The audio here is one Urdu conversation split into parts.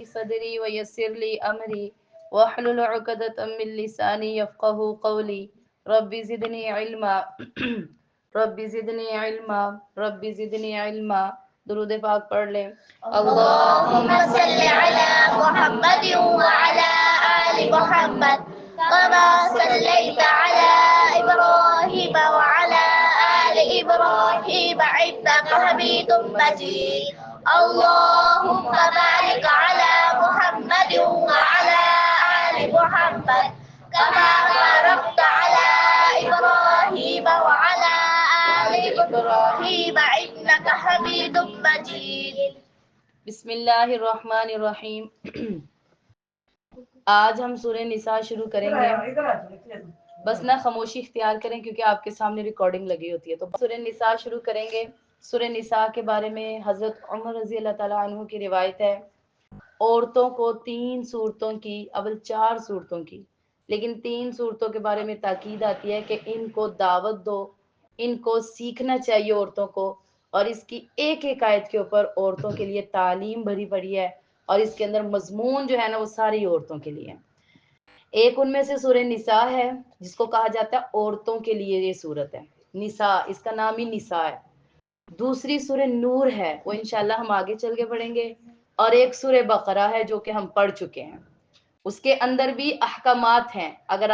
صدری ویسر لی امری واحلل عقدۃ من لسانی یفقهوا قولی رب زدنی علما رب زدنی علما رب زدنی علما. درود پاک پڑھ لیں. اللهم صل على محمد وعلى آل محمد كما صليت على إبراهيم وعلى آل إبراهيم إنك حميد مجيد. اللهم بارك على محمد وعلى آل محمد كما باركت على إبراهيم وعلى آل إبراهيم إنك حميد مجيد. بسم اللہ الرحمن الرحیم. آج ہم سورہ نساء شروع کریں گے. بس نہ خاموشی اختیار کریں کیونکہ آپ کے سامنے ریکارڈنگ لگی ہوتی ہے. تو سورہ نساء شروع کریں گے. سورہ نساء کے بارے میں حضرت عمر رضی اللہ تعالیٰ عنہ کی روایت ہے. عورتوں کو 3 صورتوں کی، اول 4 صورتوں کی، لیکن 3 صورتوں کے بارے میں تاکید آتی ہے کہ ان کو دعوت دو، ان کو سیکھنا چاہیے عورتوں کو. اور اس کی ایک ایک آیت کے اوپر عورتوں کے لیے تعلیم بھری پڑی ہے، اور اس کے اندر مضمون جو ہے نا وہ ساری عورتوں کے لیے. ایک ان میں سے سورہ نساء ہے جس کو کہا جاتا ہے عورتوں کے لیے یہ صورت ہے. نساء اس کا نام ہی نساء ہے. دوسری سورہ نور ہے، وہ انشاءاللہ ہم آگے چل کے پڑھیں گے. اور ایک سورہ بقرہ ہے جو کہ ہم پڑھ چکے ہیں. اس کے اندر بھی احکامات ہیں. اگر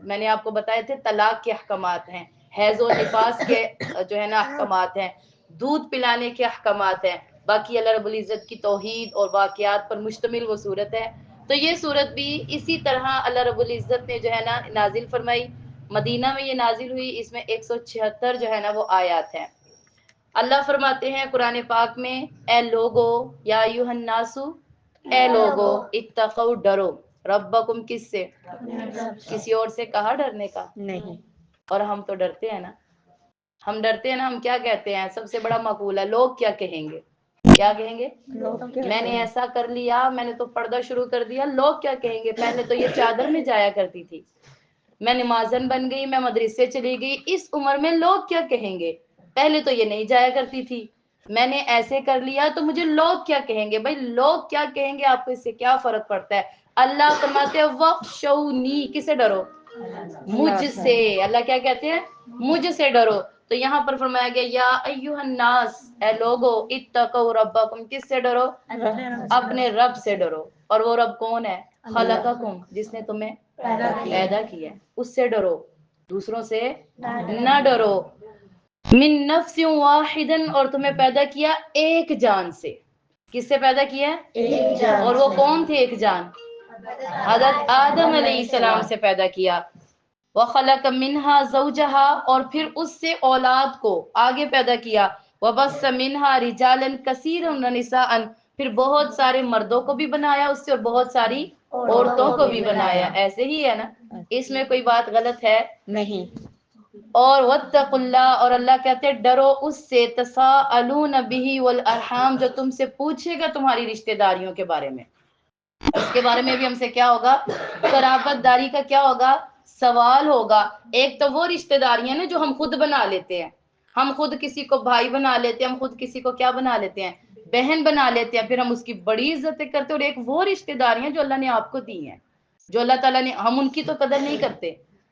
میں نے آپ کو بتائے تھے طلاق کے احکامات ہیں، حیض و نفاس کے جو ہے نا احکامات ہیں، دودھ پلانے کے احکامات ہیں. باقی اللہ رب العزت کی توحید اور واقعات پر مشتمل وہ صورت ہے. تو یہ صورت بھی اسی طرح اللہ رب العزت نے جو ہے نا نازل فرمائی. مدینہ میں یہ نازل ہوئی. اس میں 176 جو ہے نا وہ آیات ہیں. اللہ فرماتے ہیں قرآن پاک میں، اے لوگو یا ایھا الناس، اے لوگو اتقوا ڈرو، ربکم کس سے؟ کسی اور سے کہا ڈرنے کا نہیں. اور ہم تو ڈرتے ہیں نا. ہم ڈرتے ہیں نا. ہم کیا کہتے ہیں؟ سب سے بڑا مقولہ لوگ کیا کہیں گے. کیا کہیں گے؟ میں نے ایسا کر لیا، میں نے تو پردہ شروع کر دیا، لوگ کیا کہیں گے. پہلے تو یہ چادر میں جایا کرتی تھی، میں نمازن بن گئی، میں مدرسے چلی گئی، اس عمر میں لوگ کیا کہیں گے. پہلے تو یہ نہیں جایا کرتی تھی، میں نے ایسے کر لیا تو مجھے لوگ کیا کہیں گے. بھائی لوگ کیا کہیں گے، آپ کو اس سے کیا فرق پڑتا ہے. اللہ فرماتے ہیں وَخْشَوْنِی، کسے ڈرو؟ مجھ سے. اللہ کیا کہتے ہیں؟ مجھ سے ڈرو. تو یہاں پر فرمایا گیا یا ایھا الناس، اے لوگو اتقوا ربکم، کس سے ڈرو؟ اپنے رب سے ڈرو. اور وہ رب کون ہے؟ خلقکم، جس نے تمہیں پیدا کیا ہے، اس سے ڈرو، دوسروں سے نہ ڈرو. من نفس واحد، اور تمہیں پیدا کیا ایک جان سے. کس سے پیدا کیا؟ ایک جان. اور وہ کون تھی ایک جان؟ حضرت آدم علیہ السلام سے پیدا کیا. وَخَلَقَ مِنْهَا زَوْجَهَا، اور پھر اس سے اولاد کو آگے پیدا کیا. وَبَثَّ مِنْهَا رِجَالًا كَثِيرًا وَنِسَاءً، پھر بہت سارے مردوں کو بھی بنایا اس سے اور بہت ساری عورتوں کو بھی بنایا. ایسے ہی ہے نا، اس میں کوئی بات غلط ہے نہیں. اور وَاتَّقُوا اللَّهَ، اور اللہ کہتے ہیں ڈرو اس سے، تَسَاءَلُونَ بِهِ وَالْأَرْحَامَ، جو تم سے پوچھے گا تمہاری رشتہ داریوں کے بارے میں. اس کے بارے میں بھی ہم سے کیا ہوگا؟ قرابت داری کا کیا ہوگا؟ سوال ہوگا. ایک تو وہ رشتہ داریاں نا جو ہم خود بنا لیتے ہیں. ہم خود کسی کو بھائی بنا لیتے ہیں، ہم خود کسی کو کیا بنا لیتے ہیں؟ بہن بنا لیتے ہیں. پھر ہم اس کی بڑی عزتیں کرتے ہیں. اور ایک وہ رشتہ داریاں جو اللہ نے آپ کو دی ہیں، جو اللہ تعالیٰ نے، ہم ان کی تو قدر نہیں کرتے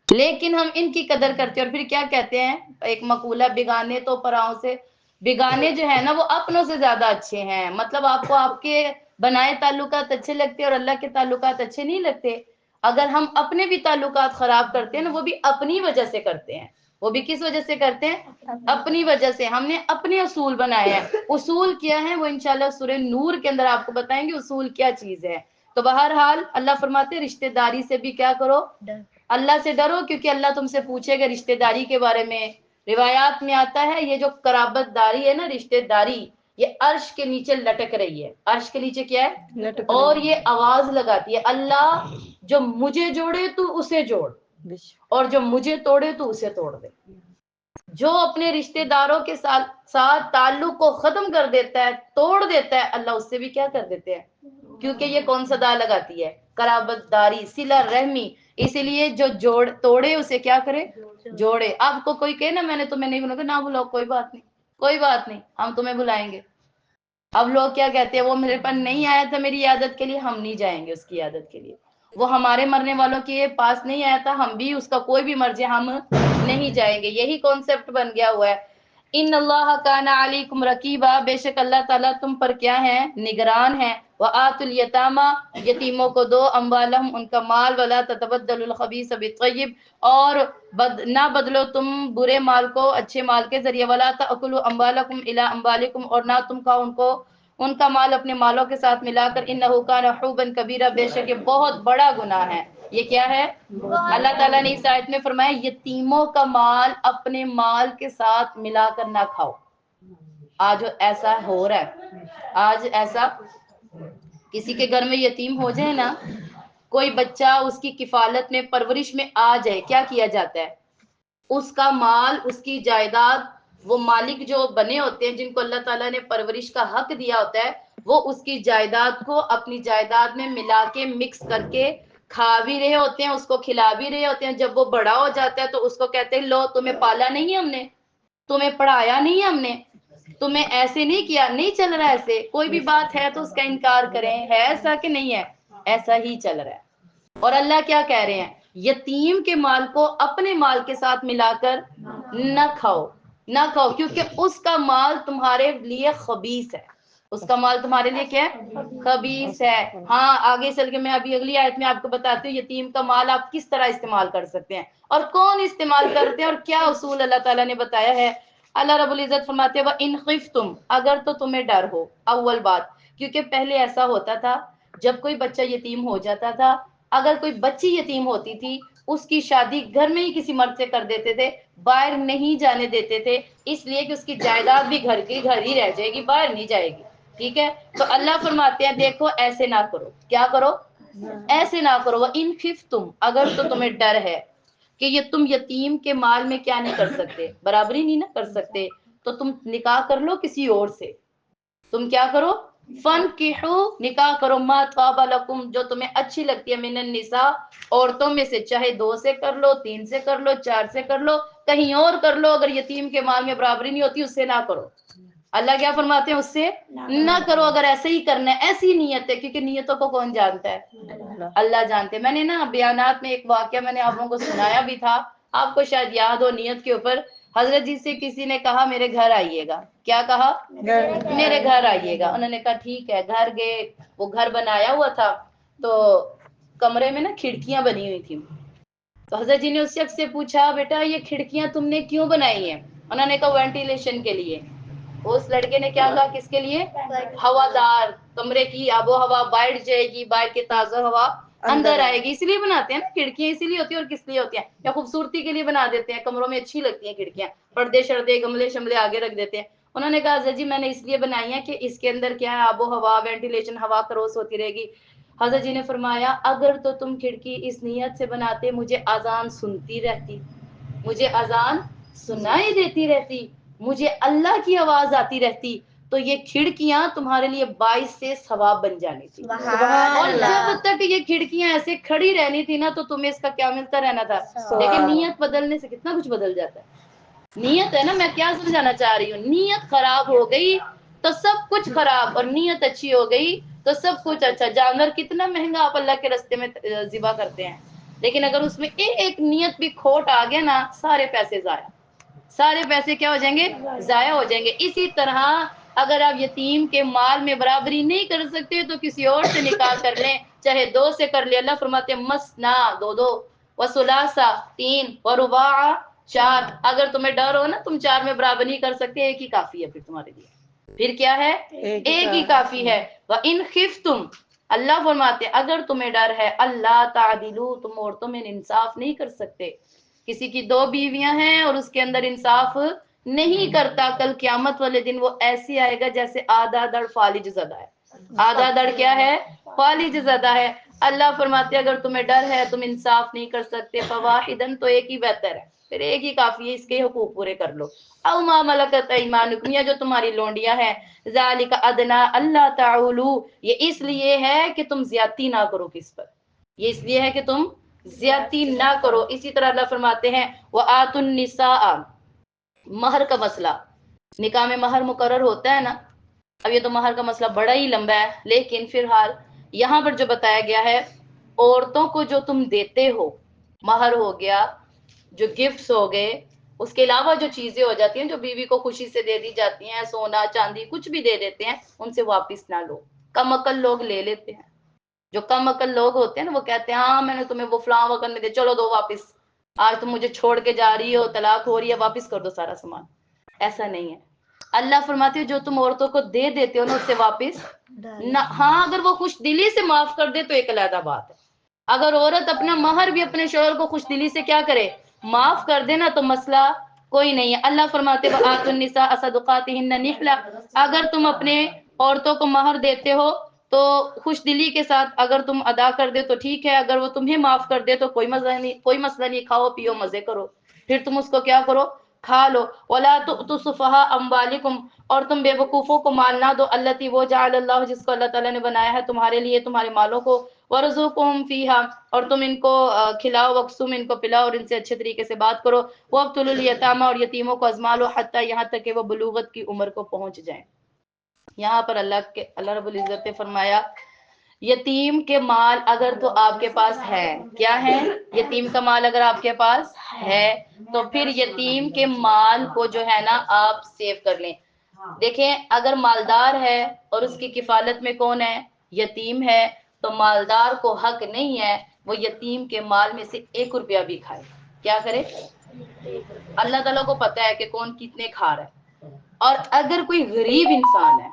لیکن ہم ان کی قدر کرتے ہیں. اور پھر کیا کہتے ہیں، ایک مقولہ بیگانے تو پراؤں سے، بیگانے جو ہے نا وہ اپنوں سے زیادہ اچھے ہیں. مطلب آپ کو آپ کے بنائے تعلقات اچھے لگتے ہیں اور اللہ کے تعلقات اچھے نہیں لگتے. اگر ہم اپنے بھی تعلقات خراب کرتے ہیں نا، وہ بھی اپنی وجہ سے کرتے ہیں. وہ بھی کس وجہ سے کرتے ہیں؟ اپنی وجہ سے. ہم نے اپنے اصول بنائے ہیں. اصول کیا ہیں وہ انشاءاللہ سورہ نور کے اندر آپ کو بتائیں گے اصول کیا چیز ہے. تو بہرحال اللہ فرماتے ہیں رشتہ داری سے بھی کیا کرو؟ اللہ سے ڈرو، کیونکہ اللہ تم سے پوچھے گا رشتہ داری کے بارے میں. روایات میں آتا ہے یہ جو قرابت داری ہے نا، رشتہ داری، یہ عرش کے نیچے لٹک رہی ہے. عرش کے نیچے کیا ہے؟ اور یہ آواز لگاتی ہے اللہ جو مجھے جوڑے تو اسے جوڑ، اور جو مجھے توڑے تو اسے توڑ دے. جو اپنے رشتہ داروں کے ساتھ تعلق کو ختم کر دیتا ہے، توڑ دیتا ہے، اللہ اس سے بھی کیا کر دیتے ہیں؟ کیونکہ یہ کون صدا لگاتی ہے؟ قرابت داری، صلہ رحمی. اسی لیے جو توڑے اسے کیا کرے؟ جوڑے. آپ کو کوئی کہے نا میں نے تمہیں نہیں بلایا، نہ بلاؤ، کوئی بات نہیں، کوئی بات نہیں، ہم تمہیں بلائیں گے. اب لوگ کیا کہتے ہیں، وہ میرے پاس نہیں آیا تھا میری عیادت کے لیے، ہم نہیں جائیں گے اس کی عیادت کے لیے. وہ ہمارے مرنے والوں کے پاس نہیں آیا تھا، ہم بھی اس کا کوئی بھی مر جائے ہم نہیں جائیں گے. یہی کانسیپٹ بن گیا ہوا ہے. ان اللہ کان علیکم رقیبا، بے شک اللہ تعالیٰ تم پر کیا ہے، نگران ہے. وآتوا الیتامی، یتیموں کو دو، اموالہم ان کا مال، ولا تتبدلوا الخبیث بالطیب، اور نہ بدلو تم برے مال کو اچھے مال کے ذریعے، ولا تأکلوا اموالکم الی اموالکم، اور نہ تم کھاؤ ان کا مال اپنے مالوں کے ساتھ ملا کر، انہ کان حوبا کبیرہ، بے شک یہ بہت بڑا گناہ ہے. یہ کیا ہے؟ اللہ تعالیٰ نے اس آیت میں فرمایا یتیموں کا مال اپنے مال کے ساتھ ملا کر نہ کھاؤ. آج ایسا ہو رہا ہے، آج ایسا کسی کے گھر میں یتیم ہو جائے نا، کوئی بچہ اس کی کفالت میں پرورش میں آ جائے، کیا کیا جاتا ہے، اس کا مال، اس کی جائیداد، وہ مالک جو بنے ہوتے ہیں جن کو اللہ تعالیٰ نے پرورش کا حق دیا ہوتا ہے، وہ اس کی جائیداد کو اپنی جائیداد میں ملا کے مکس کر کے کھا بھی رہے ہوتے ہیں، اس کو کھلا بھی رہے ہوتے ہیں. جب وہ بڑا ہو جاتا ہے تو اس کو کہتے ہیں لو تمہیں پالا نہیں ہم نے، تمہیں پڑھایا نہیں ہم نے، تمہیں ایسے نہیں کیا، نہیں چل رہا ایسے. کوئی بھی بات ہے تو اس کا انکار کریں، ہے ایسا کہ نہیں ہے، ایسا ہی چل رہا ہے. اور اللہ کیا کہہ رہے ہیں، یتیم کے مال کو اپنے مال کے ساتھ ملا کر نہ کھاؤ، نہ کھاؤ، کیونکہ اس کا مال تمہارے لیے خبیث ہے. اس کا مال تمہارے لیے کیا ہے، خبیث ہے. ہاں آگے چل کے میں ابھی اگلی آیت میں آپ کو بتاتی ہوں یتیم کا مال آپ کس طرح استعمال کر سکتے ہیں اور کون استعمال کرتے ہیں اور کیا اصول اللہ تعالیٰ نے بتایا ہے. اللہ رب العزت فرماتے ہیں وَإِنْ خِفْتُمْ، اگر تو تمہیں ڈر ہو. اول بات، کیونکہ پہلے ایسا ہوتا تھا جب کوئی بچہ یتیم ہو جاتا تھا، اگر کوئی بچی یتیم ہوتی تھی اس کی شادی گھر میں ہی کسی مرد سے کر دیتے تھے، باہر نہیں جانے دیتے تھے، اس لیے کہ اس کی جائیداد بھی گھر کی گھر ہی رہ جائے گی، باہر نہیں جائے گی. ٹھیک ہے، تو اللہ فرماتے ہیں دیکھو ایسے نہ کرو. کیا کرو؟ ایسے نہ کرو. وَإِنْ خِفْتُمْ، اگر تو تمہیں ڈر ہے کہ یہ تم یتیم کے مال میں کیا نہیں کر سکتے، برابری نہیں نہ کر سکتے، تو تم نکاح کر لو کسی اور سے. تم کیا کرو؟ فَانْكِحُوا، نکاح کرو، مَا طَابَ لَكُمْ، جو تمہیں اچھی لگتی ہے، مِنَ النِّسَاء، عورتوں میں سے، چاہے 2 سے کر لو، 3 سے کر لو، 4 سے کر لو، کہیں اور کر لو. اگر یتیم کے مال میں برابری نہیں ہوتی اس سے نہ کرو. اللہ کیا فرماتے ہیں، اس سے نہ کرو. اگر ایسے ہی کرنا ہے، ایسی نیت ہے، کیونکہ نیتوں کو کون جانتا ہے، اللہ جانتے. میں نے نا بیانات میں ایک واقعہ میں نے آپ لوگوں کو سنایا بھی تھا، آپ کو شاید یاد ہو. نیت کے اوپر حضرت جی سے کسی نے کہا میرے گھر آئیے گا. کیا کہا؟ میرے گھر آئیے گا. انہوں نے کہا ٹھیک ہے. گھر گئے، وہ گھر بنایا ہوا تھا تو کمرے میں نا کھڑکیاں بنی ہوئی تھیں. تو حضرت جی نے اس شخص سے پوچھا بیٹا یہ کھڑکیاں تم نے کیوں بنائی ہیں؟ انہوں نے کہا وینٹیلیشن کے لیے. اس لڑکے نے کیا کہا، کس کے لیے؟ ہوادار، کمرے کی آب و ہوا باہر جائے گی، باہر کی تازہ ہوا اندر آئے گی. اس لیے بناتے ہیں نا کھڑکیاں، اسی لیے ہوتی ہیں. اور کس لیے ہوتی ہیں؟ یا خوبصورتی کے لیے بنا دیتے ہیں، کمروں میں اچھی لگتی ہیں کھڑکیاں، پردے شردے گملے شملے آگے رکھ دیتے ہیں. انہوں نے کہا حضرت جی میں نے اس لیے بنائی ہے کہ اس کے اندر کیا ہے، آب و ہوا، وینٹیلیشن، ہوا کروس ہوتی رہے گی. حضرت جی نے فرمایا اگر تو تم کھڑکی اس نیت سے بناتے مجھے اذان سنتی رہتی، مجھے اذان سنائی دیتی رہتی، مجھے اللہ کی آواز آتی رہتی، تو یہ کھڑکیاں تمہارے لیے باعث سے ثواب بن جانی تھی. اور جب تک یہ کھڑکیاں ایسے کھڑی رہنی تھی نا تو تمہیں اس کا کیا ملتا رہنا تھا. لیکن نیت بدلنے سے کتنا کچھ بدل جاتا ہے. نیت ہے نا، میں کیا سمجھانا چاہ رہی ہوں، نیت خراب ہو گئی تو سب کچھ خراب، اور نیت اچھی ہو گئی تو سب کچھ اچھا. جانور کتنا مہنگا آپ اللہ کے راستے میں ذبح کرتے ہیں، لیکن اگر اس میں ایک نیت بھی کھوٹ آ گیا نا، سارے پیسے ضائع، سارے پیسے کیا ہو جائیں گے، ضائع ہو جائیں گے. اسی طرح اگر آپ یتیم کے مال میں برابری نہیں کر سکتے تو کسی اور سے نکاح کر لیں، چاہے 2 سے کر لیں. اللہ فرماتے ہیں مسنا، 2 وثلاثا، 3 ورباع، 4. اگر تمہیں ڈر ہو نا تم 4 میں برابر نہیں کر سکتے، ایک ہی کافی ہے پھر تمہارے لیے. پھر کیا ہے، ایک ہی کافی ہے. وَإِنْ خِفْتُمْ، اللہ فرماتے ہیں اگر تمہیں ڈر ہے، اللہ تعدلوا، تم عورتوں میں انصاف نہیں کر سکتے. کسی کی 2 بیویاں ہیں اور اس کے اندر انصاف نہیں کرتا، کل قیامت والے دن وہ ایسی آئے گا جیسے آدھا دڑ فالج زدہ ہے. آدھا دڑ کیا ہے، فالج زدہ ہے. اللہ فرماتے اگر تمہیں ڈر ہے تم انصاف نہیں کر سکتے، فواحدن، تو ایک ہی بہتر ہے، پھر ایک ہی کافی ہے، اس کے حقوق پورے کر لو. او ما ملکت ایمانکم، یا جو تمہاری لونڈیاں ہیں، ذالک ادنا اللہ تعولوا، یہ اس لیے ہے کہ تم زیادتی نہ کرو کس پر، یہ اس لیے ہے کہ تم زیادتی نہ کرو. اسی طرح اللہ فرماتے ہیں وآتوا النساء، مہر کا مسئلہ، نکاح میں مہر مقرر ہوتا ہے نا، اب یہ تو مہر کا مسئلہ بڑا ہی لمبا ہے، لیکن فی الحال یہاں پر جو بتایا گیا ہے، عورتوں کو جو تم دیتے ہو، مہر ہو گیا، جو گفٹس ہو گئے، اس کے علاوہ جو چیزیں ہو جاتی ہیں جو بیوی کو خوشی سے دے دی جاتی ہیں، سونا چاندی کچھ بھی دے دیتے ہیں، ان سے واپس نہ لو۔ کم عقل لوگ لے لیتے ہیں، جو کم عقل لوگ ہوتے ہیں نا، وہ کہتے ہیں ہاں میں نے تمہیں وہ فلاں وقت میں دے، چلو دو واپس، آج تم مجھے چھوڑ کے جا رہی ہو، طلاق ہو رہی ہے، واپس کر دو سارا سامان۔ ایسا نہیں ہے۔ اللہ فرماتے ہیں جو تم عورتوں کو دے دیتے ہو نا، اس سے واپس نہ، ہاں اگر وہ خوش دلی سے معاف کر دے تو ایک علیحدہ بات ہے۔ اگر عورت اپنا مہر بھی اپنے شوہر کو خوش دلی سے کیا کرے، معاف کر دے نا، تو مسئلہ کوئی نہیں ہے۔ اللہ فرماتے ہیں وَآتُوا النِّسَاءَ صَدُقَاتِهِنَّ نِحْلَةً، اگر تم اپنے عورتوں کو مہر دیتے ہو تو خوش دلی کے ساتھ اگر تم ادا کر دے تو ٹھیک ہے، اگر وہ تمہیں معاف کر دے تو کوئی مسئلہ نہیں، کھاؤ پیو مزے کرو، پھر تم اس کو کیا کرو، کھا لو۔ وَلَا تُؤْتُوا السُّفَهَاءَ أَمْوَالِكُمْ، اور تم بے وقوفوں کو مال نہ دو، التي وہ جعل اللہ، جس کو اللہ تعالیٰ نے بنایا ہے تمہارے لیے، تمہارے مالوں کو، وَرْزُقْهُمْ فِيهَا، اور تم ان کو کھلاؤ، وقسم ان کو پلاؤ، اور ان سے اچھے طریقے سے بات کرو، وَابْتُلُوا الْيَتَامَى، اور یتیموں کو آزما لو، حتیٰ یہاں تک کہ وہ بلوغت کی عمر کو پہنچ جائیں۔ یہاں پر اللہ رب العزت نے فرمایا یتیم کے مال اگر تو آپ کے پاس ہے، کیا ہے، یتیم کا مال اگر آپ کے پاس ہے تو پھر یتیم کے مال کو جو ہے نا آپ سیو کر لیں۔ دیکھیں اگر مالدار ہے اور اس کی کفالت میں کون ہے، یتیم ہے، تو مالدار کو حق نہیں ہے وہ یتیم کے مال میں سے 1 روپیہ بھی کھائے۔ کیا کرے؟ اللہ تعالیٰ کو پتا ہے کہ کون کتنے کھا رہا ہے۔ اور اگر کوئی غریب انسان ہے،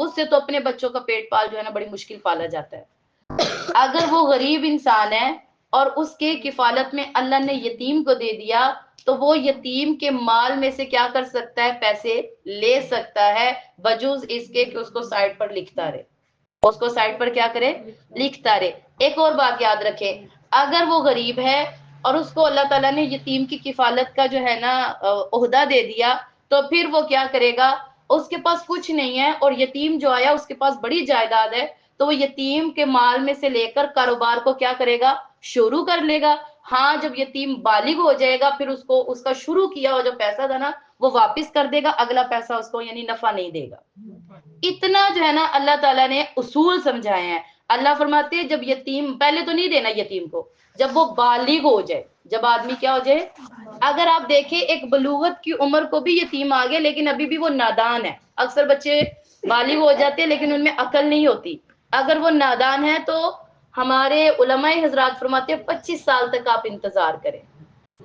اس سے تو اپنے بچوں کا پیٹ پال جو ہے نا بڑی مشکل پالا جاتا ہے۔ اگر وہ غریب انسان ہے اور اس کے کفالت میں اللہ نے یتیم کو دے دیا، تو وہ یتیم کے مال میں سے کیا کر سکتا ہے، پیسے لے سکتا ہے، بجوز اس کے کہ اس کو سائڈ پر لکھتا رہے، اس کو سائڈ پر کیا کرے، لکھتا رہے۔ ایک اور بات یاد رکھے، اگر وہ غریب ہے اور اس کو اللہ تعالیٰ نے یتیم کی کفالت کا جو ہے نا عہدہ دے دیا، تو پھر وہ کیا کرے گا، اس کے پاس کچھ نہیں ہے اور یتیم جو آیا اس کے پاس بڑی جائیداد ہے، تو وہ یتیم کے مال میں سے لے کر کاروبار کو کیا کرے گا، شروع کر لے گا۔ ہاں جب یتیم بالغ ہو جائے گا پھر اس کو اس کا شروع کیا ہوا جو پیسہ تھا نا وہ واپس کر دے گا، اگلا پیسہ اس کو یعنی نفع نہیں دے گا۔ اتنا جو ہے نا اللہ تعالیٰ نے اصول سمجھائے ہیں۔ اللہ فرماتے ہیں جب یتیم، پہلے تو نہیں دینا یتیم کو، جب وہ بالغ ہو جائے، جب آدمی کیا ہو جائے، اگر آپ دیکھیں ایک بلوغت کی عمر کو بھی یتیم آگے لیکن ابھی بھی وہ نادان ہے۔ اکثر بچے بالغ ہو جاتے ہیں لیکن ان میں عقل نہیں ہوتی، اگر وہ نادان ہے تو ہمارے علماء حضرات فرماتے ہیں 25 سال تک آپ انتظار کریں،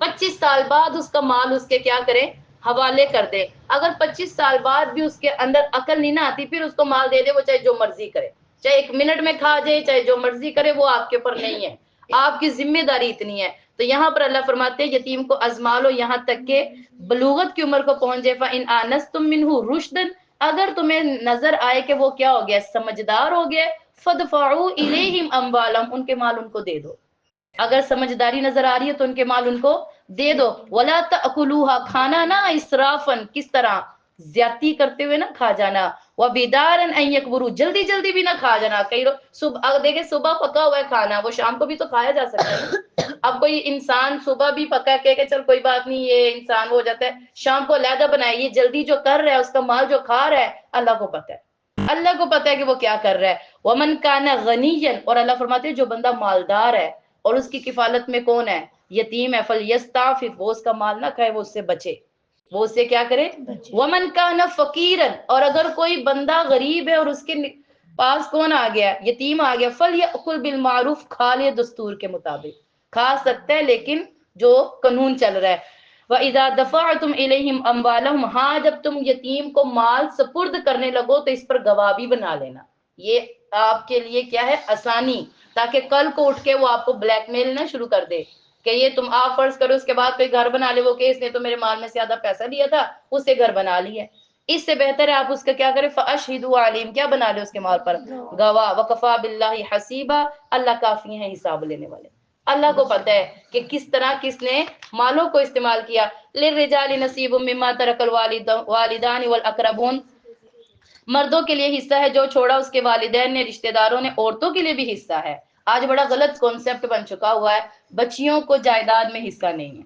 25 سال بعد اس کا مال اس کے کیا کریں، حوالے کر دے۔ اگر 25 سال بعد بھی اس کے اندر عقل نہیں نہ آتی پھر اس کو مال دے دے، وہ چاہے جو مرضی کرے، چاہے 1 منٹ میں کھا جائے، چاہے جو مرضی کرے، وہ آپ کے اوپر نہیں ہے، آپ کی ذمہ داری اتنی ہے۔ تو یہاں پر اللہ فرماتے ہیں یتیم کو ازما لو یہاں تک کہ بلوغت کی عمر کو پہنچ جائے، فَإِنْ آنَسْتُم مِّنْهُ رُشْدًا، اگر تمہیں نظر آئے کہ وہ کیا ہو گیا، سمجھدار ہو گیا، فَادْفَعُوا إِلَيْهِمْ أَمْوَالَهُمْ، ان کے مال ان کو دے دو۔ اگر سمجھداری نظر آ رہی ہے تو ان کے مال ان کو دے دو۔ وَلَا تَأْكُلُوهَا، کھانا نہ اسرافن، کس طرح، زیادتی کرتے ہوئے نہ کھا جانا، وَبِدَارًا أَن يَكْبُرُوا، جلدی جلدی بھی نہ کھا جانا۔ کئی لوگ صبح دیکھیں صبح پکا ہوا ہے کھانا، وہ شام کو بھی تو کھایا جا سکتا ہے۔ اب کوئی انسان صبح بھی پکا کہ چل کوئی بات نہیں یہ انسان ہو جاتا ہے، شام کو علیحدہ بنائے، یہ جلدی جو کر رہا ہے اس کا مال جو کھا رہا ہے اللہ کو پتہ ہے، اللہ کو پتہ ہے کہ وہ کیا کر رہا ہے۔ وَمَنْ كَانَ غَنِيًّا، اور اللہ فرماتے ہیں جو بندہ مالدار ہے اور اس کی کفالت میں کون ہے، یتیم ہے، فَلْيَسْتَعْفِفْ، وہ اس کا مال نہ کھائے، وہ اس سے بچے، وہ اس سے کیا کرے۔ وَمَنْ كَانَ فَقِيرًا، اور اگر کوئی بندہ غریب ہے اور اس کے پاس کون آ گیا، یتیم آ گیا، فَلْيَأْكُلْ بِالْمَعْرُوفِ، کھا لے دستور کے مطابق، کھا سکتا ہے لیکن جو قانون چل رہا ہے۔ وَإِذَا دَفَعْتُمْ إِلَيْهِمْ أَمْوَالَهُمْ، ہاں جب تم یتیم کو مال سپرد کرنے لگو تو اس پر گواہ بھی بنا لینا، یہ آپ کے لیے کیا ہے، آسانی، تاکہ کل کو اٹھ کے وہ آپ کو بلیک میل نہ شروع کر دے کہ یہ تم آپ فرض کرو اس کے بعد کوئی گھر بنا لے، وہ کہ اس نے تو میرے مال میں سے زیادہ پیسہ لیا تھا اس سے گھر بنا لیا، اس سے بہتر ہے آپ اس کا کیا کریں، فَأَشْهِدُوا عَلَيْهِمْ، کیا بنا لے اس کے مال پر گواہ، وَكَفَى بِاللَّهِ حَسِيبًا، اللہ کافی ہیں حساب لینے والے۔ اللہ کو پتہ ہے کہ کس طرح کس نے مالوں کو استعمال کیا۔ لِلرِّجَالِ نَصِيبٌ مِّمَّا تَرَكَ الْوَالِدَانِ وَالْأَقْرَبُونَ، مردوں کے لیے حصہ ہے جو چھوڑا اس کے والدین نے، رشتہ داروں نے، عورتوں کے لیے بھی حصہ ہے۔ آج بڑا غلط کانسیپٹ بن چکا ہوا ہے، بچیوں کو جائیداد میں حصہ نہیں ہے،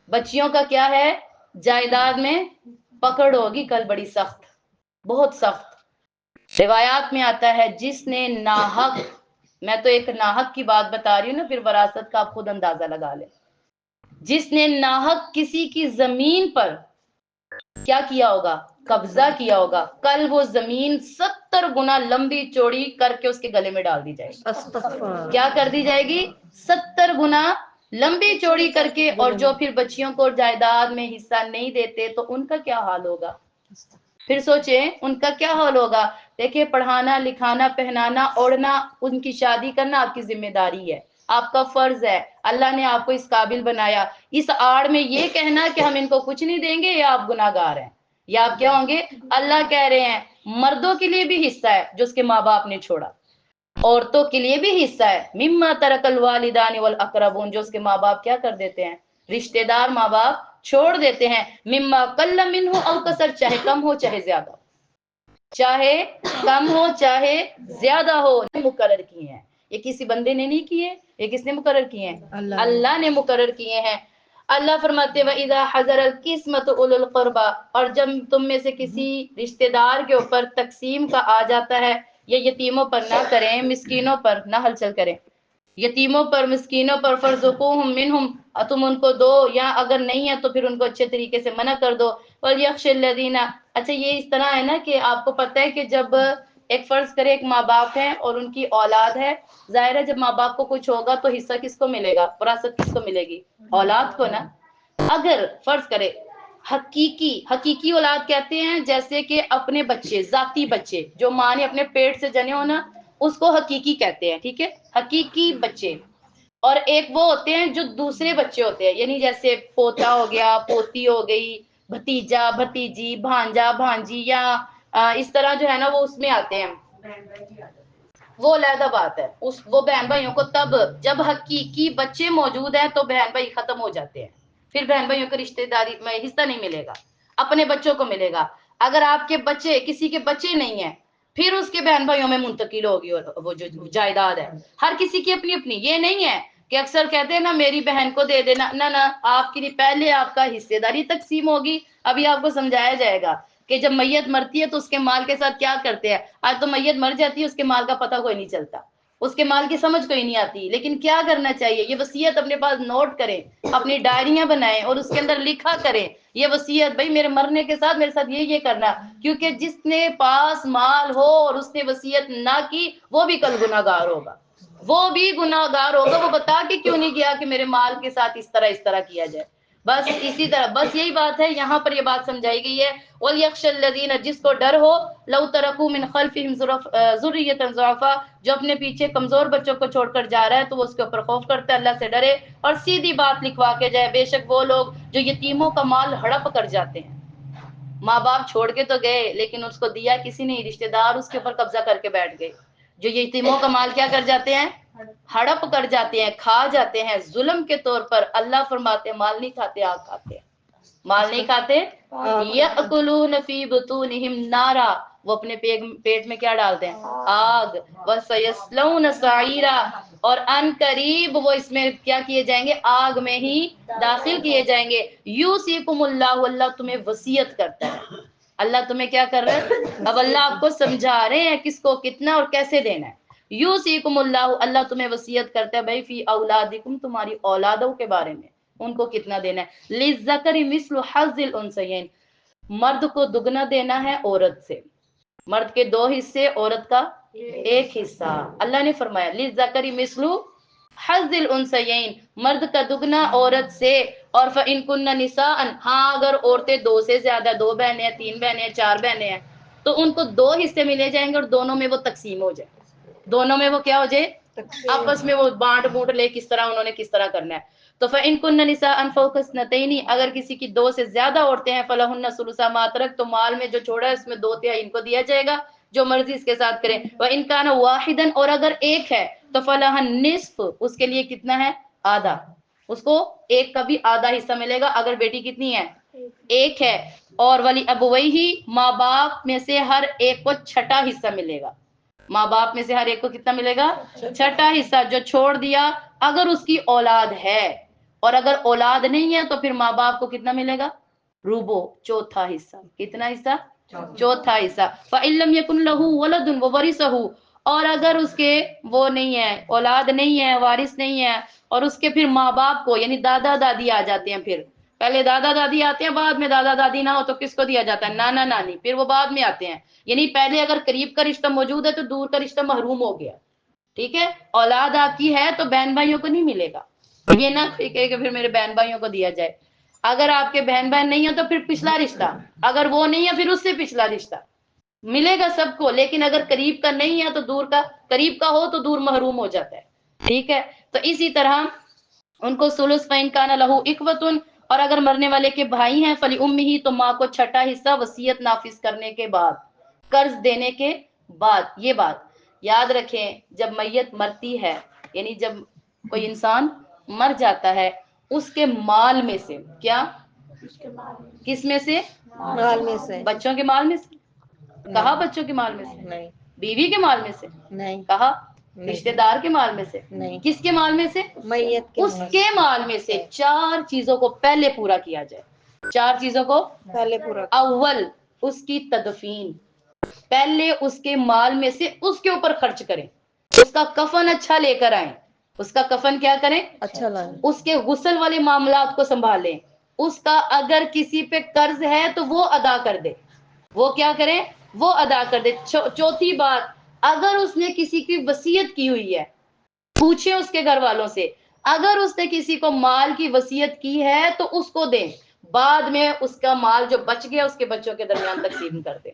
بچیوں کا کیا ہے، جائیداد میں پکڑ ہوگی کل بڑی سخت، بہت سخت۔ روایات میں آتا ہے جس نے ناحق، میں تو ایک ناحق کی بات بتا رہی ہوں نا، پھر وراثت کا آپ خود اندازہ لگا لیں، جس نے ناحق کسی کی زمین پر کیا کیا ہوگا، قبضہ کیا ہوگا، کل وہ زمین 70 گنا لمبی چوڑی کر کے اس کے گلے میں ڈال دی جائے گی۔ استغفر۔ کیا کر دی جائے گی؟ 70 گنا لمبی چوڑی کر کے، اور جو پھر بچیوں کو جائیداد میں حصہ نہیں دیتے تو ان کا کیا حال ہوگا؟ پھر سوچیں ان کا کیا حال ہوگا۔ دیکھیں، پڑھانا لکھانا پہنانا اوڑھنا، ان کی شادی کرنا آپ کی ذمہ داری ہے، آپ کا فرض ہے، اللہ نے آپ کو اس قابل بنایا۔ اس آڑ میں یہ کہنا کہ ہم ان کو کچھ نہیں دیں گے، یا آپ گناہ گار ہیں، یا آپ کیا ہوں گے؟ اللہ کہہ رہے ہیں مردوں کے لیے بھی حصہ ہے جو اس کے ماں باپ نے چھوڑا، عورتوں کے لیے بھی حصہ ہے، مما ترک الوالدان والاقربون، جو اس کے ماں باپ کیا کر دیتے ہیں، رشتہ دار ماں باپ چھوڑ دیتے ہیں، مما قل منہ او کثر، چاہے کم ہو چاہے زیادہ ہو، چاہے کم ہو چاہے زیادہ ہو، مقرر کیے ہیں۔ یہ کسی بندے نے نہیں کیے، یہ کس نے مقرر کیے ہیں؟ اللہ نے مقرر کیے ہیں۔ اللہ فرماتے وَإِذَا حَضَرَ الْقِسْمَةُ أُولُو الْقُرْبَى، اور جب تم میں سے کسی رشتہ دار کے اوپر تقسیم کا آ جاتا ہے، یہ یتیموں پر نہ کریں، مسکینوں پر نہ ہلچل کریں، یتیموں پر مسکینوں پر، فَارْزُقُوهُم مِّنْهُم، تم ان کو دو، یا اگر نہیں ہے تو پھر ان کو اچھے طریقے سے منع کر دو۔ وَلْيَخْشَ الَّذِينَ، اچھا یہ اس طرح ہے نا کہ آپ کو پتہ ہے کہ جب ایک فرض کرے ایک ماں باپ ہے اور ان کی اولاد ہے، ظاہر ہے جب ماں باپ کو کچھ ہوگا تو حصہ کس کو ملے گا، وراثت کس کو ملے گی؟ اولاد کو نا۔ اگر فرض کرے حقیقی اولاد کہتے ہیں جیسے کہ اپنے بچے، ذاتی بچے جو ماں نے اپنے پیٹ سے جنے ہو نا، اس کو حقیقی کہتے ہیں، ٹھیک ہے، حقیقی بچے۔ اور ایک وہ ہوتے ہیں جو دوسرے بچے ہوتے ہیں، یعنی جیسے پوتا ہو گیا، پوتی ہو گئی، بھتیجا بھتیجی، بھانجا بھانجی، یا اس طرح جو ہے نا وہ اس میں آتے ہیں، وہ علیحدہ بات ہے۔ وہ بہن بھائیوں کو تب جب حقیقی بچے موجود ہیں تو بہن بھائی ختم ہو جاتے ہیں، پھر بہن بھائیوں کو رشتہ داری میں حصہ نہیں ملے گا، اپنے بچوں کو ملے گا۔ اگر آپ کے بچے، کسی کے بچے نہیں ہیں، پھر اس کے بہن بھائیوں میں منتقل ہوگی وہ جو جائیداد ہے۔ ہر کسی کی اپنی اپنی، یہ نہیں ہے کہ اکثر کہتے ہیں نا میری بہن کو دے دینا، نہ آپ کی پہلے آپ کا حصے داری تقسیم ہوگی۔ ابھی آپ کو سمجھایا جائے گا کہ جب میت مرتی ہے تو اس کے مال کے ساتھ کیا کرتے ہیں۔ آج تو میت مر جاتی ہے، اس کے مال کا پتہ کوئی نہیں چلتا، اس کے مال کی سمجھ کوئی نہیں آتی، لیکن کیا کرنا چاہیے، یہ وصیت اپنے پاس نوٹ کریں، اپنی ڈائریاں بنائیں اور اس کے اندر لکھا کریں یہ وصیت، بھائی میرے مرنے کے ساتھ میرے ساتھ یہ کرنا، کیونکہ جس نے پاس مال ہو اور اس نے وصیت نہ کی وہ بھی کل گناہ گار ہوگا، وہ بھی گناہ گار ہوگا، وہ بتا کے کیوں نہیں کیا کہ میرے مال کے ساتھ اس طرح کیا جائے۔ بس اسی طرح، بس یہی بات ہے، یہاں پر یہ بات سمجھائی گئی ہے۔ وَلْيَخْشَ الَّذِينَ، جس کو ڈر ہو، لَوْ تَرَكُوا مِنْ خَلْفِهِمْ ذُرِّيَّةً ضَعَفًا، جو اپنے پیچھے کمزور بچوں کو چھوڑ کر جا رہا ہے تو وہ اس کے اوپر خوف کرتا ہے، اللہ سے ڈرے اور سیدھی بات لکھوا کے جائے۔ بے شک وہ لوگ جو یتیموں کا مال ہڑپ کر جاتے ہیں، ماں باپ چھوڑ کے تو گئے لیکن اس کو دیا کسی نے، رشتہ دار اس کے اوپر قبضہ کر کے بیٹھ گئے، جو یتیموں کا مال کیا کر جاتے ہیں، ہڑپ کر جاتے ہیں، کھا جاتے ہیں ظلم کے طور پر۔ اللہ فرماتے ہیں مال نہیں کھاتے، آگ کھاتے ہیں، مال نہیں کھاتے، یأکلون فی بطونہم نارا، وہ اپنے پیٹ میں کیا ڈالتے ہیں، آگ، وسیصلون سعیرا، اور ان قریب وہ اس میں کیا کیے جائیں گے، آگ میں ہی داخل کیے جائیں گے۔ یوصیکم اللہ، اللہ تمہیں وصیت کرتا ہے، اللہ تمہیں کیا کر رہا ہے، اب اللہ آپ کو سمجھا رہے ہیں کس کو کتنا اور کیسے دینا ہے۔ یوصیکم اللہ، اللہ تمہیں وصیت کرتا ہے بھائی فی اولادکم، تمہاری اولادوں کے بارے میں، ان کو کتنا دینا ہے۔ للذکر مثل حظ الانثیین، مرد کو دگنا دینا ہے عورت سے، مرد کے 2 حصے، عورت کا 1 حصہ۔ اللہ نے فرمایا للذکر مثل حظ الانثیین، مرد کا دگنا عورت سے۔ اور فإن کن نساء، ہاں اگر عورتیں 2 سے زیادہ، 2 بہنیں ہیں، 3 بہنیں ہیں، 4 بہنیں ہیں، تو ان کو 2 حصے ملے جائیں گے اور دونوں میں وہ تقسیم ہو جائے، دونوں میں وہ کیا ہو جائے، آپس میں وہ بانٹ بوٹ لے، کس طرح انہوں نے کس طرح کرنا ہے۔ تو فإن کن نساء فوق اثنتین، اگر کسی کی 2 سے زیادہ عورتیں ہیں، فلہن ثلث ما ترک، تو مال میں جو چھوڑا ہے اس میں 2/3 ان کو دیا جائے گا، جو مرضی اس کے ساتھ کریں۔ وإن کان واحدا، اور اگر ایک ہے تو فلہ النصف، اس کے لیے کتنا ہے، آدھا، اس کو 1 کا بھی آدھا حصہ ملے گا اگر بیٹی کتنی ہے، 1 ہے۔ اور ولی ابویہ، ماں باپ میں سے ہر ایک کو 6واں حصہ ملے گا، ماں باپ میں سے ہر ایک کو کتنا ملے گا، 6واں حصہ، جو چھوڑ دیا اگر اس کی اولاد ہے، اور اگر اولاد نہیں ہے تو پھر ماں باپ کو کتنا ملے گا، روبو، 4واں حصہ۔ کتنا حصہ، چوتھا حصہ. فَإِن لَّمْ يَكُن لَّهُ وَلَدٌ وَوَرِثَهُ، اور اگر اس کے وہ نہیں ہے، اولاد نہیں ہے، وارث نہیں ہے، اور اس کے پھر ماں باپ کو یعنی دادا دادی آ جاتے ہیں، پھر پہلے دادا دادی آتے ہیں، بعد میں دادا دادی نہ ہو تو کس کو دیا جاتا ہے؟ نانا نانی، پھر وہ بعد میں آتے ہیں. یعنی پہلے اگر قریب کا رشتہ موجود ہے تو دور کا رشتہ محروم ہو گیا. ٹھیک ہے. اولاد آپ کی ہے تو بہن بھائیوں کو نہیں ملے گا، یہ نہ کہ پھر میرے بہن بھائیوں کو دیا جائے. اگر آپ کے بہن بہن نہیں ہیں تو پھر پچھلا رشتہ، اگر وہ نہیں ہے پھر اس سے پچھلا رشتہ ملے گا سب کو. لیکن اگر قریب کا نہیں ہے تو دور کا، قریب کا ہو تو دور محروم ہو جاتا ہے. ٹھیک ہے. تو اسی طرح ان کو ثلث فَإِن كَانَ لَهُ إِخْوَةٌ، اور اگر مرنے والے کے بھائی ہیں فَلِأُمِّهِ، تو ماں کو چھٹا حصہ وصیت نافذ کرنے کے بعد، قرض دینے کے بعد. یہ بات یاد رکھیں، جب میت مرتی ہے یعنی جب کوئی انسان مر جاتا ہے، اس کے مال میں سے کیا، کس میں سے؟ مال میں سے. بچوں کے مال میں سے. کہا بچوں کے مال میں سے؟ نہیں. بیوی کے مال میں سے؟ نہیں. کہا نہیں. رشتہ دار کے مال میں سے؟ نہیں. کس کے مال میں سے؟ میت کے اس کے مال میں سے. چار چیزوں کو پہلے پورا کیا جائے. چار چیزوں کو پہلے پورا. اول اس کی تدفین، پہلے اس کے مال میں سے اس کے اوپر خرچ کریں. اس کا کفن اچھا لے کر آئیں. اس کا کفن کیا کریں؟ اچھا لائیں. اس کے غسل والے معاملات کو سنبھالیں. اس کا اگر کسی پہ قرض ہے تو وہ ادا کر دے. وہ کیا کرے؟ وہ ادا کر دے. چوتھی بات، اگر اس نے کسی کی وصیت کی ہوئی ہے، پوچھیں اس کے گھر والوں سے، اگر اس نے کسی کو مال کی وصیت کی ہے تو اس کو دیں. بعد میں اس کا مال جو بچ گیا اس کے بچوں کے درمیان تقسیم کر دیں.